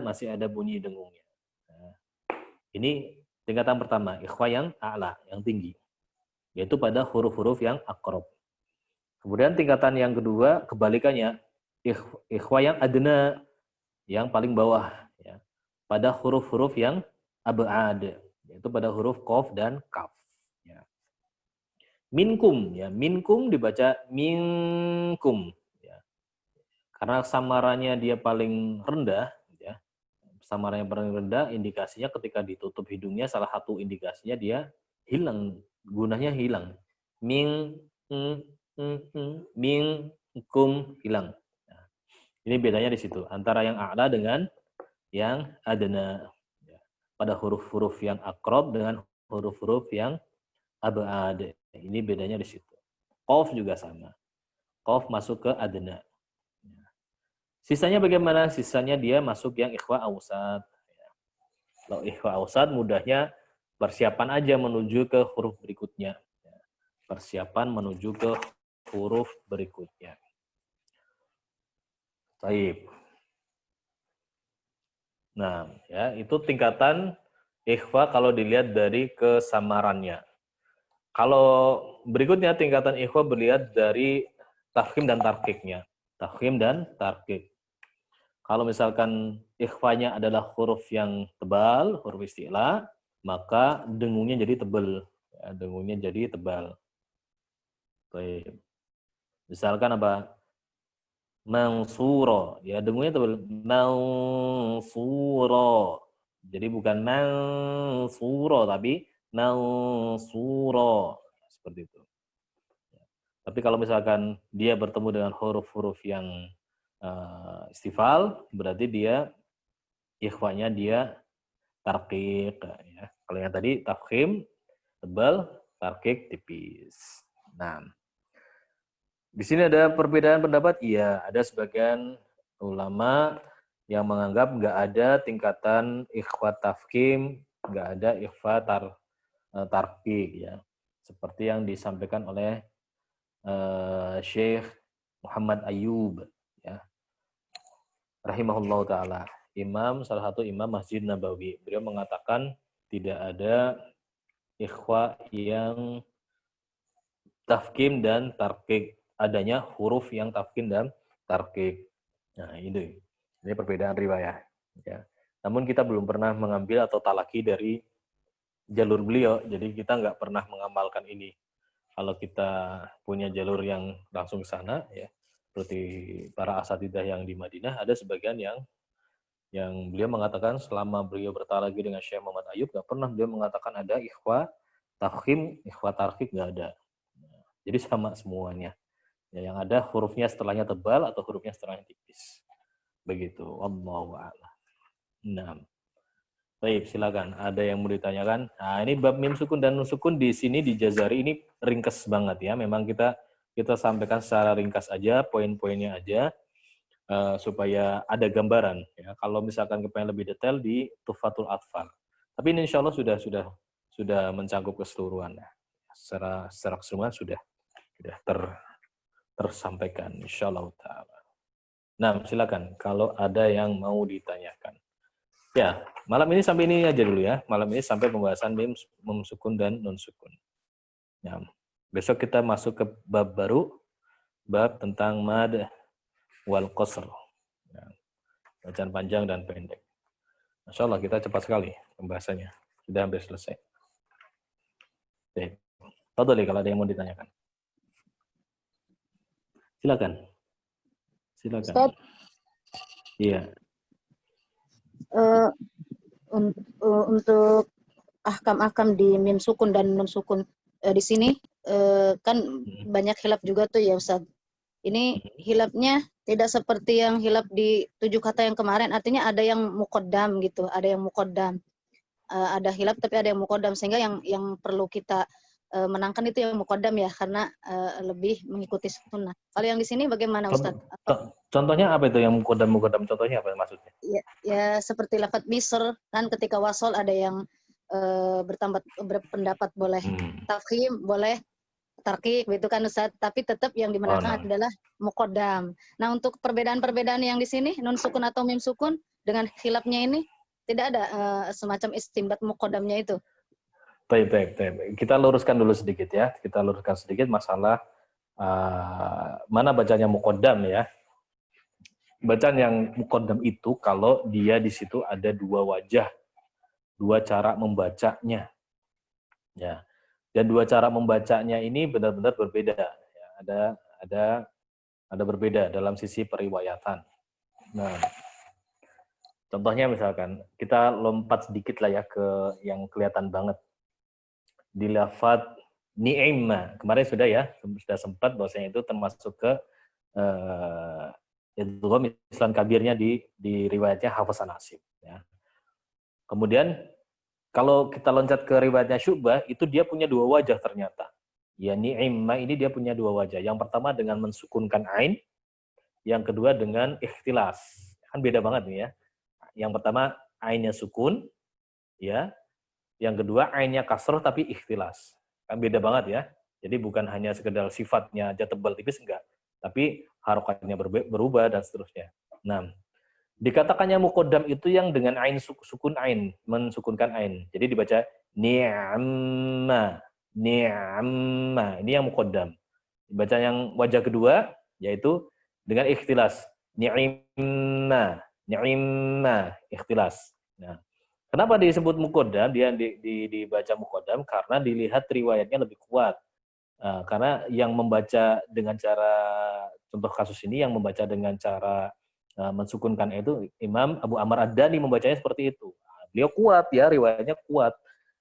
masih ada bunyi dengungnya. Nah, ini tingkatan pertama, ikhfa yang a'la, yang tinggi. Yaitu pada huruf-huruf yang akrob. Kemudian tingkatan yang kedua kebalikannya, ikhwa yang adna, yang paling bawah, ya, pada huruf-huruf yang ab'ad, yaitu pada huruf qaf dan kaf. Ya. Minkum, ya, minkum dibaca minkum, ya. Karena samarannya dia paling rendah, ya, samarannya paling rendah, indikasinya ketika ditutup hidungnya salah satu indikasinya dia hilang, gunanya hilang. Minkum hilang. Ini bedanya di situ antara yang a'la dengan yang adna. Pada huruf-huruf yang akrob dengan huruf-huruf yang ab'ad. Ini bedanya di situ. Qaf juga sama. Qaf masuk ke adna. Sisanya bagaimana? Sisanya dia masuk yang ikhwa awsat. Kalau ikhwa awsat mudahnya persiapan aja menuju ke huruf berikutnya. Persiapan menuju ke huruf berikutnya. Baik. Nah, ya, itu tingkatan ikhfa kalau dilihat dari kesamarannya. Kalau berikutnya tingkatan ikhfa dilihat dari tafkhim dan tarkiknya. Tafkhim dan tarkik. Kalau misalkan ikhfanya adalah huruf yang tebal, huruf isti'la, maka dengungnya jadi tebal. Ya, dengungnya jadi tebal. Baik. Misalkan apa? Mansuro, ya dengungnya tebal. Mansuro. Jadi bukan mansuro tapi mansuro. Seperti itu. Tapi kalau misalkan dia bertemu dengan huruf-huruf yang istifal, berarti dia ikhwanya dia tarqiq, ya. Kalau yang tadi tafkhim tebal, tarqiq tipis. Nah, di sini ada perbedaan pendapat? Iya, ada sebagian ulama yang menganggap nggak ada tingkatan ikhfa tafkhim, nggak ada ikhfa tarqiq, ya. Seperti yang disampaikan oleh Syekh Muhammad Ayyub, ya, rahimahullah ta'ala. Salah satu imam Masjid Nabawi. Beliau mengatakan tidak ada ikhfa yang tafkhim dan tarqiq. Adanya huruf yang tafkhim dan tarqiq. Nah, ini perbedaan riwayat. Ya. Namun kita belum pernah mengambil atau talaki dari jalur beliau, jadi kita nggak pernah mengamalkan ini. Kalau kita punya jalur yang langsung ke sana, ya, seperti para asatidah yang di Madinah, ada sebagian yang beliau mengatakan selama beliau bertalaki dengan Syekh Muhammad Ayyub, nggak pernah beliau mengatakan ada ikhfa tafkhim, ikhfa tarqiq, nggak ada. Jadi sama semuanya. Ya, yang ada hurufnya setelahnya tebal atau hurufnya setelahnya tipis. Begitu. Wallahu a'lam. Nah. Baik, silakan. Ada yang mau ditanyakan? Nah, ini bab mim sukun dan nun sukun di sini di Jazari ini ringkes banget, ya. Memang kita kita sampaikan secara ringkas aja, poin-poinnya aja, supaya ada gambaran. Ya. Kalau misalkan kepengen lebih detail di Tuhfatul Atfal. Tapi ini insya Allah sudah mencakup keseluruhan. Ya. Secara keseluruhan sudah tersampaikan, insya Allah ta'ala. Nah, silakan kalau ada yang mau ditanyakan. Ya, malam ini sampai ini aja dulu ya. Malam ini sampai pembahasan mim sukun dan non sukun. Ya, besok kita masuk ke bab baru, bab tentang mad wal qasr. Ya, bacaan panjang dan pendek. Masya Allah kita cepat sekali pembahasannya. Sudah hampir selesai. Oke. Tadoli kalau ada yang mau ditanyakan. Silakan. Ustaz, Iya. untuk ahkam-ahkam di mim sukun dan nun sukun di sini kan banyak hilaf juga tuh ya Ustaz. Ini hilafnya tidak seperti yang hilaf di 7 kata yang kemarin, artinya ada yang muqaddam gitu, ada yang muqaddam. Ada hilaf tapi ada yang muqaddam, sehingga yang perlu kita menangkan itu yang muqaddam ya, karena lebih mengikuti sunnah. Kalau yang di sini bagaimana Ustaz? Contohnya apa itu yang muqaddam? Contohnya apa maksudnya? Ya seperti lafadz misr kan, ketika wasol ada yang berpendapat boleh tafkhim, boleh tarkik gitu kan Ustaz, tapi tetap yang dimenangkan adalah muqaddam. Nah, untuk perbedaan-perbedaan yang di sini nun sukun atau mim sukun dengan khilafnya ini tidak ada semacam istimbat muqaddamnya itu. Baik. Kita luruskan dulu sedikit ya. Kita luruskan sedikit masalah mana bacanya muqaddam ya. Bacaan yang muqaddam itu kalau dia di situ ada 2 wajah, 2 cara membacanya. Ya. Dan 2 cara membacanya ini benar-benar berbeda. Ya, ada berbeda dalam sisi periwayatan. Nah, contohnya misalkan kita lompat sedikit lah ya ke yang kelihatan banget. Di lafadz ni'ma kemarin sudah sempat bahwasanya itu termasuk ke idgham islan kabirnya di riwayatnya Hafs an Asim ya. Kemudian kalau kita loncat ke riwayatnya Syu'bah, itu dia punya 2 wajah ternyata. Ya ni'ma ini dia punya 2 wajah. Yang pertama dengan mensukunkan ain, yang kedua dengan ikhtilas. Kan beda banget nih ya. Yang pertama ainnya sukun ya. Yang kedua ainnya kasroh tapi ikhtilas. Kan beda banget ya. Jadi bukan hanya sekedar sifatnya aja tebal tipis, enggak. Tapi harokatnya berubah dan seterusnya. Nah, dikatakannya muqaddam itu yang dengan ain sukun ain, mensukunkan ain. Jadi dibaca ni'amma. Ini yang muqaddam. Dibaca yang wajah kedua yaitu dengan ikhtilas. Ni'imma, ikhtilas. Nah, kenapa disebut muqaddam? Dia dibaca muqaddam karena dilihat riwayatnya lebih kuat. Karena yang membaca dengan cara, contoh kasus ini yang membaca dengan cara mensukunkan itu Imam Abu Amr Ad-Dani membacanya seperti itu. Beliau kuat ya, riwayatnya kuat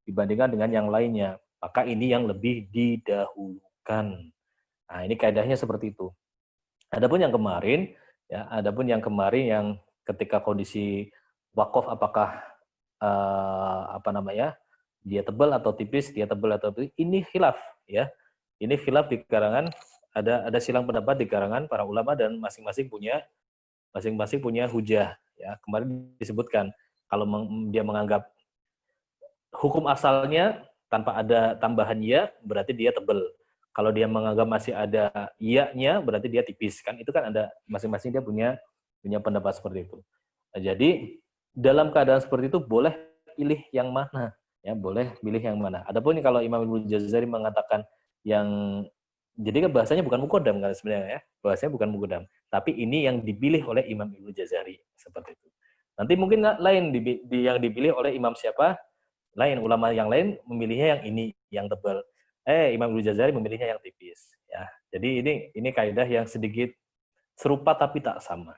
dibandingkan dengan yang lainnya. Maka ini yang lebih didahulukan. Nah, ini kaidahnya seperti itu. Adapun yang kemarin yang ketika kondisi waqaf apakah dia tebal atau tipis, ini khilaf ya. Ini khilaf di karangan, ada silang pendapat di karangan para ulama dan masing-masing punya hujah ya. Kemarin disebutkan kalau dia menganggap hukum asalnya tanpa ada tambahan ya berarti dia tebal. Kalau dia menganggap masih ada iya-nya berarti dia tipis. Kan itu kan ada masing-masing dia punya pendapat seperti itu. Nah, jadi dalam keadaan seperti itu boleh pilih yang mana ya, boleh pilih yang mana. Adapun kalau Imam Ibnu Jazari mengatakan yang jadi kan bahasanya bukan muqaddam kan sebenarnya ya. Bahasanya bukan muqaddam, tapi ini yang dipilih oleh Imam Ibnu Jazari seperti itu. Nanti mungkin lain yang dipilih oleh imam siapa? Lain ulama yang lain memilihnya yang ini, yang tebal. Imam Ibnu Jazari memilihnya yang tipis ya. Jadi ini kaidah yang sedikit serupa tapi tak sama.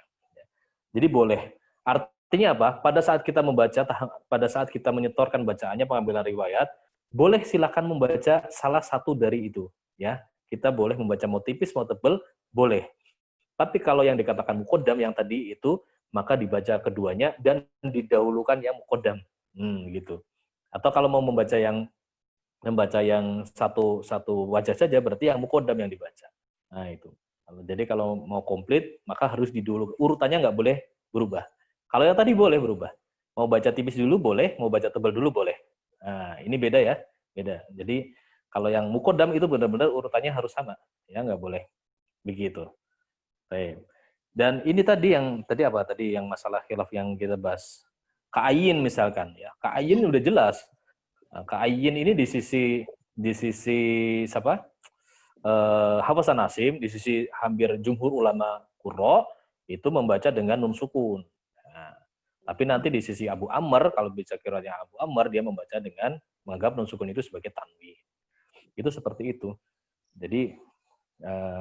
Jadi boleh. Artinya apa? Pada saat kita membaca, pada saat kita menyetorkan bacaannya pengambilan riwayat, boleh silakan membaca salah satu dari itu, ya. Kita boleh membaca mau tipis mau tebal, boleh. Tapi kalau yang dikatakan muqaddam yang tadi itu, maka dibaca keduanya dan didahulukan yang muqaddam, gitu. Atau kalau mau membaca yang satu wajah saja, berarti yang muqaddam yang dibaca. Nah itu. Jadi kalau mau komplit maka harus didulu, urutannya nggak boleh berubah. Kalau yang tadi boleh berubah. Mau baca tipis dulu boleh, mau baca tebal dulu boleh. Nah ini beda ya, beda. Jadi kalau yang mukodam itu benar-benar urutannya harus sama, ya nggak boleh begitu. Baik. Dan ini tadi yang masalah khilaf yang kita bahas. Ka'ayin misalkan ya. Ka'ayin udah jelas. Nah, Ka'ayin ini di sisi siapa? Hafasan Nasim, di sisi hampir jumhur ulama Qurra itu membaca dengan nun sukun. Nah, tapi nanti di sisi Abu Amr, kalau baca qiraatnya Abu Amr, dia membaca dengan menganggap nun sukun itu sebagai tanwin. Itu seperti itu. Jadi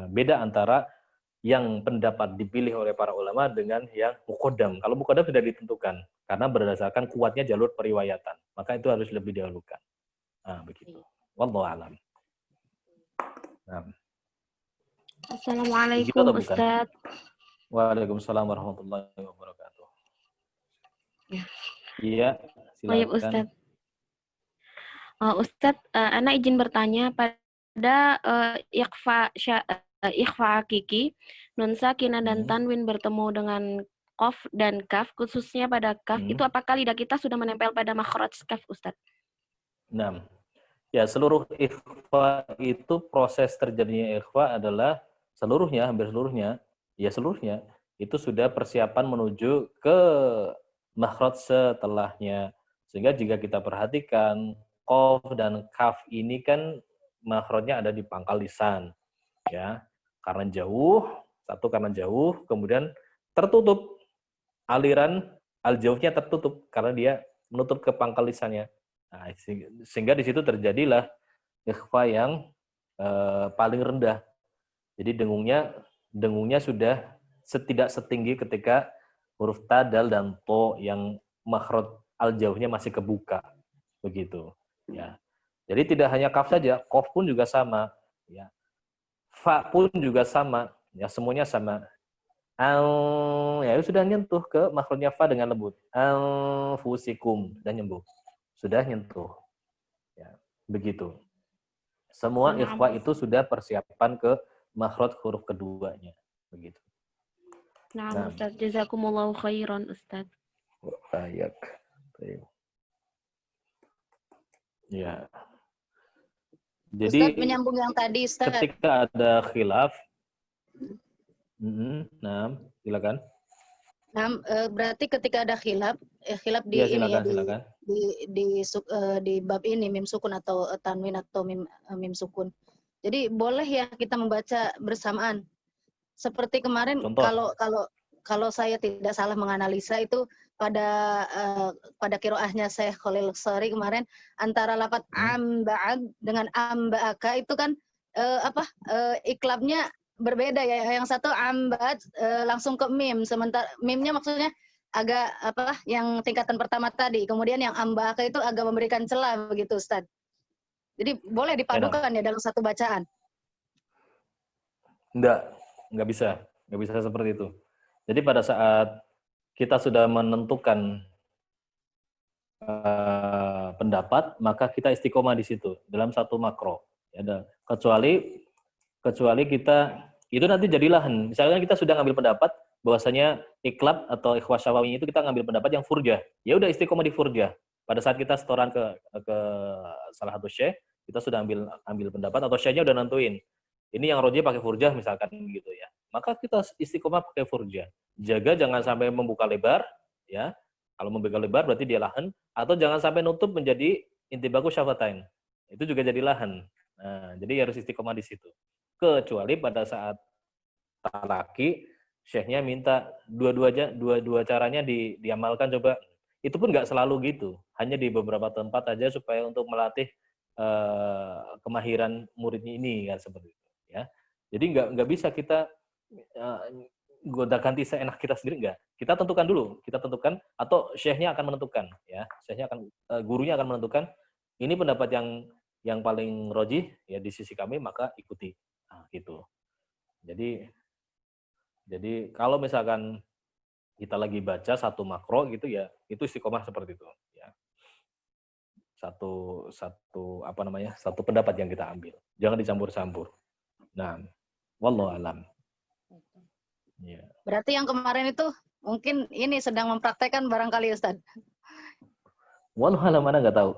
beda antara yang pendapat dipilih oleh para ulama dengan yang mukodam. Kalau mukodam sudah ditentukan karena berdasarkan kuatnya jalur periwayatan, maka itu harus lebih didahulukan. Nah, begitu. Wallahu a'lam. Nah. Assalamualaikum Ustaz. Waalaikumsalam warahmatullahi wabarakatuh. Iya, silakan. Ustaz. Ustaz, Ana izin bertanya pada ikhfa hakiki, nun sakinah dan tanwin bertemu dengan qaf dan kaf, khususnya pada kaf, itu apakah lidah kita sudah menempel pada makhraj kaf, Ustaz? Nah, ya seluruh ikhfa itu proses terjadinya ikhfa adalah hampir seluruhnya itu sudah persiapan menuju ke makhraj setelahnya. Sehingga jika kita perhatikan qaf dan kaf ini kan makhrajnya ada di pangkal lisan, ya. Karena jauh, kemudian tertutup, aliran al-jauhnya tertutup karena dia menutup ke pangkal lisannya. Nah, sehingga di situ terjadilah ikhfa yang paling rendah. Jadi dengungnya sudah tidak setinggi ketika huruf ta, dal, dan to yang makhraj al-jauhnya masih kebuka, begitu. Ya. Jadi tidak hanya kaf saja, qaf pun juga sama. Ya. Fa pun juga sama, ya semuanya sama. Ya sudah nyentuh ke makhrajnya fa dengan lembut. Anfusikum dan nyembuh. Sudah nyentuh. Ya, begitu. Semua ikhfa itu sudah persiapan ke makhraj huruf keduanya, begitu. Nah, Ustaz, jazakumullahu khairan, Ustaz. Baik. Ya. Jadi Ustaz menyambung yang tadi, Ustaz. Ketika ada khilaf, silakan. Nah, berarti ketika ada khilaf di ya, ini silakan. di bab ini mim sukun atau tanwin atau mim sukun. Jadi boleh ya kita membaca bersamaan. Seperti kemarin kalau saya tidak salah menganalisa itu pada qiraahnya Syekh Khalil Sari kemarin antara lafaz amba'ad dengan amba'aka itu kan iklabnya berbeda ya. Yang satu amba'ad langsung ke mim, sementara mimnya maksudnya agak yang tingkatan pertama tadi. Kemudian yang amba'aka itu agak memberikan celah begitu, Ustaz. Jadi boleh dipadukan ya dalam satu bacaan. Nggak bisa seperti itu. Jadi pada saat kita sudah menentukan pendapat, maka kita istiqomah di situ dalam satu makro. Ya, kecuali kita itu nanti jadi lahan. Misalnya kita sudah ngambil pendapat bahwasanya iklab atau ikhwa syafawi itu kita ngambil pendapat yang furjah. Ya udah istiqomah di furjah. Pada saat kita setoran ke salah satu syekh, kita sudah ambil pendapat atau syekhnya udah nentuin. Ini yang roji pakai furjah misalkan gitu ya. Maka kita istiqomah pakai furjah. Jaga jangan sampai membuka lebar, ya. Kalau membuka lebar berarti dia lahan, atau jangan sampai nutup menjadi intibaku syafatain. Itu juga jadi lahan. Nah, jadi harus istiqomah di situ. Kecuali pada saat talaki, syekhnya minta dua caranya diamalkan coba. Itu pun nggak selalu gitu. Hanya di beberapa tempat aja supaya untuk melatih kemahiran muridnya ini kan seperti itu. Ya, jadi nggak bisa kita gonta-ganti seenak kita sendiri, enggak. Kita tentukan dulu, atau syekhnya akan menentukan, ya. Gurunya akan menentukan ini pendapat yang paling rojih ya di sisi kami, maka ikuti. Nah, gitu. Jadi kalau misalkan kita lagi baca satu makro gitu ya, itu istiqomah seperti itu, ya. Satu pendapat yang kita ambil, jangan dicampur-campur. Nah, Wallahu alam. Ya. Berarti yang kemarin itu mungkin ini sedang mempraktekkan barangkali Ustaz. Wallahu alam, Ana nggak tahu.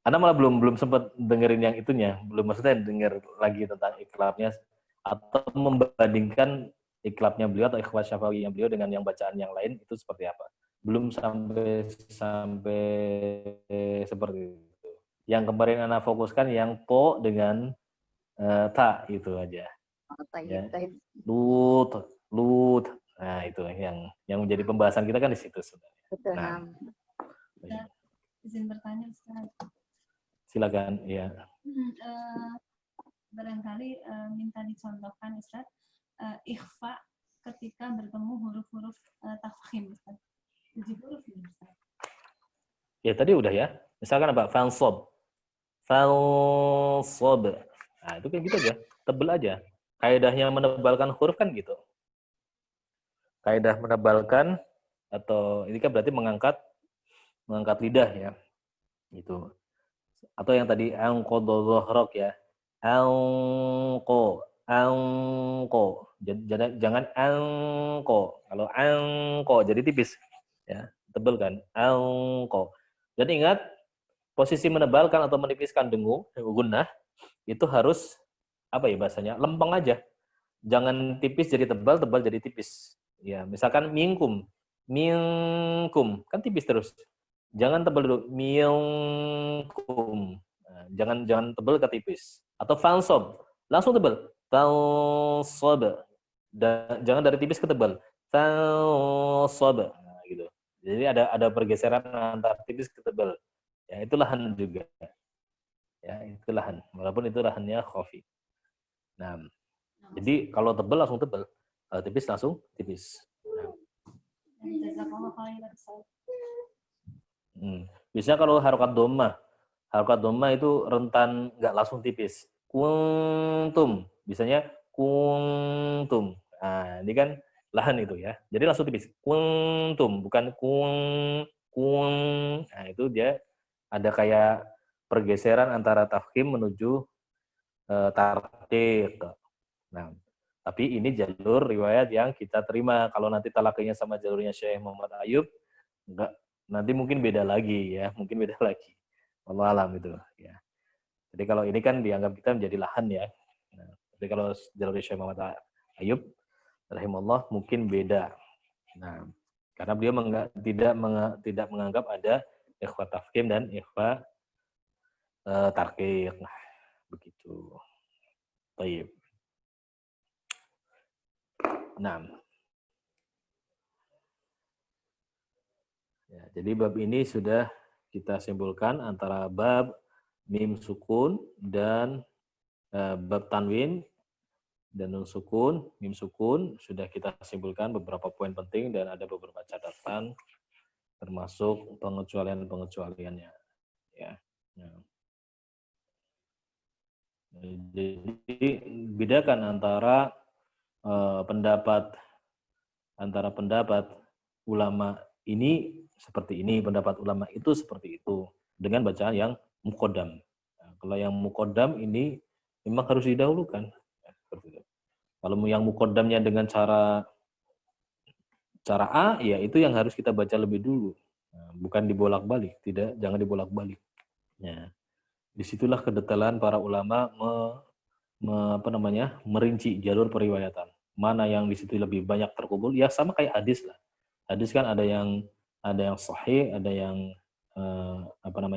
Ana malah belum sempat dengerin yang itunya, belum, maksudnya denger lagi tentang iklabnya atau membandingkan iklabnya beliau atau ikhwas syafawiyahnya beliau dengan yang bacaan yang lain itu seperti apa. Belum sampai seperti itu. Yang kemarin Ana fokuskan yang po dengan ta itu aja. Ya. Lut. Nah, itu yang menjadi pembahasan kita kan di situ sebenarnya. Betul. Nah. Izin bertanya, Ustaz. Silakan, ya. Barangkali minta dicontohkan, Ustaz, ikhfa ketika bertemu huruf-huruf tafkhim, Ustaz. 7 huruf ini, Ustaz. Ya, tadi udah ya. Misalkan apa? Fansob. Nah, itu kan gitu aja. Tebel aja. Kaidahnya menebalkan huruf kan gitu. Kaidah menebalkan, atau ini kan berarti mengangkat lidah ya. Itu. Atau yang tadi angqadadhahrok ya. Angko. Jangan angko. Kalau angko jadi tipis ya, tebal kan. Angko. Jadi ingat, posisi menebalkan atau menipiskan dengung, gunnah itu harus apa ya bahasanya? Lempeng aja. Jangan tipis jadi tebal, tebal jadi tipis. Ya, misalkan minkum kan tipis terus. Jangan tebal dulu, minkum. Nah, jangan tebal ke tipis. Atau fansob, langsung tebal. Fansob. Jangan dari tipis ke tebal. Fansob. Nah, gitu. Jadi ada pergeseran antara tipis ke tebal. Ya, itu lahan juga. Ya, itu lahan. Walaupun itu lahannya khafi. Nah, jadi kalau tebal langsung tebal. Kalau tipis langsung tipis. Jazakallah khairan, Ustaz. Biasanya kalau harokat doma itu rentan nggak langsung tipis. Kuntum, biasanya kuntum. Nah, ini kan lahan itu ya. Jadi langsung tipis. Kuntum, bukan kun. Nah, itu dia ada kayak pergeseran antara tafkhim menuju tarqiq. Nah, tapi ini jalur riwayat yang kita terima. Kalau nanti talakinya sama jalurnya Syekh Muhammad Ayub, enggak, nanti mungkin beda lagi ya, Wallahu alam itu ya. Jadi kalau ini kan dianggap kita menjadi lahan ya. Nah, tapi kalau jalur Syekh Muhammad Ayub rahimahullah mungkin beda. Nah, karena beliau tidak menganggap ada ikhfa tafkhim dan ikhfa tarqiq. Begitu. Baik. Nah. Ya, jadi bab ini sudah kita simpulkan antara bab mim sukun dan bab tanwin dan nun sukun, mim sukun sudah kita simpulkan beberapa poin penting dan ada beberapa catatan termasuk pengecualian-pengecualiannya ya. Nah. Jadi bedakan antara pendapat ulama ini seperti ini, pendapat ulama itu seperti itu dengan bacaan yang muqaddam. Nah, kalau yang muqaddam ini memang harus didahulukan. Ya, seperti itu. Kalau yang muqaddamnya dengan cara A, ya itu yang harus kita baca lebih dulu. Nah, bukan dibolak-balik, jangan dibolak-balik. Ya. Disitulah kedetailan para ulama merinci jalur periwayatan. Mana yang di situ lebih banyak terkumpul, ya sama kayak hadis lah. Hadis kan ada yang sahih, ada yang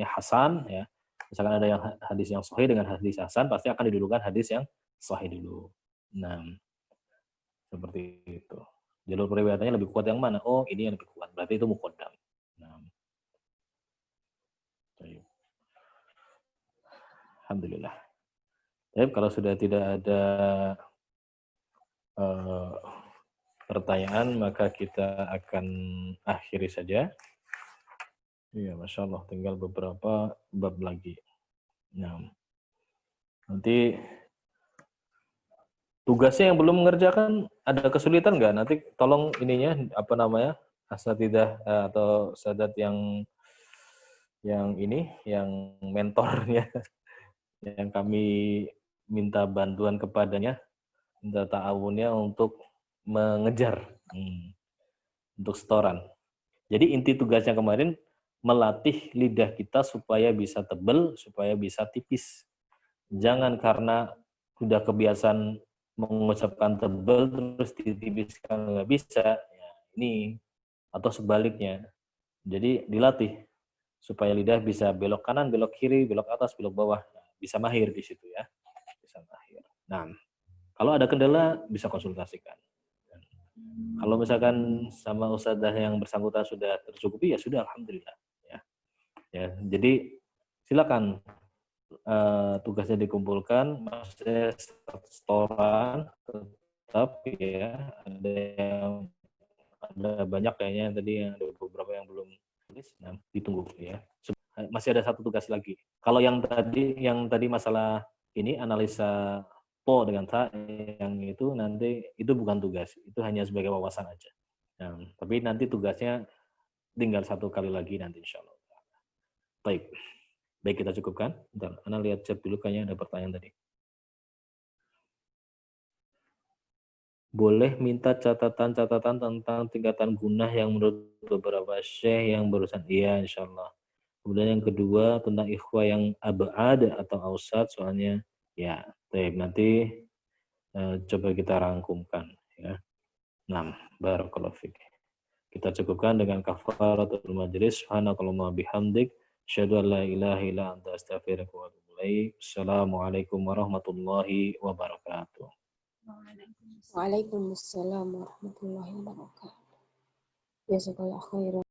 hasan ya. Misalkan ada yang hadis yang sahih dengan hadis hasan, pasti akan didulukan hadis yang sahih dulu. Nah, seperti itu. Jalur periwayatannya lebih kuat yang mana? Oh, ini yang lebih kuat. Berarti itu muqaddam. Nah. Alhamdulillah. Tapi kalau sudah tidak ada pertanyaan, maka kita akan akhiri saja. Iya, Masya Allah, tinggal beberapa bab lagi. Nah, nanti tugasnya yang belum mengerjakan, ada kesulitan nggak? Nanti tolong ininya, asatidah atau sadat yang mentornya, yang kami minta bantuan kepadanya, minta ta'awunnya untuk mengejar, untuk setoran. Jadi inti tugasnya kemarin melatih lidah kita supaya bisa tebal, supaya bisa tipis. Jangan karena sudah kebiasaan mengucapkan tebal terus ditipiskan nggak bisa. Ya, ini atau sebaliknya. Jadi dilatih supaya lidah bisa belok kanan, belok kiri, belok atas, belok bawah. Nah, bisa mahir di situ ya. Bisa mahir. Nah, kalau ada kendala bisa konsultasikan. Kalau misalkan sama ustadzah yang bersangkutan sudah tercukupi, ya sudah, alhamdulillah. Ya, jadi silakan tugasnya dikumpulkan, maksudnya setoran tetap ya. Ada banyak kayaknya tadi yang ada beberapa yang belum tulis, nah, ditunggu ya. Masih ada satu tugas lagi. Kalau yang tadi masalah ini analisa po dengan ta yang itu nanti itu bukan tugas, itu hanya sebagai wawasan aja. Nah, tapi nanti tugasnya tinggal satu kali lagi nanti insya Allah. Baik kita cukupkan. Bentar, Ana lihat chat dulu kayaknya ada pertanyaan tadi. Boleh minta catatan-catatan tentang tingkatan gunah yang menurut beberapa syekh yang barusan. Iya, insya Allah. Kemudian yang kedua tentang ikhwah yang abad atau ausad, soalnya ya, nanti coba kita rangkumkan ya. Nah, barakallahu fiik. Kita cukupkan dengan kafaratul majlis. Subhanakallahumma bihamdik, asyhadu an la ilaha illa anta astaghfiruka wa atubu ilaik. Assalamualaikum warahmatullahi wabarakatuh. Waalaikumsalam warahmatullahi wabarakatuh. Jazakallahu khairan.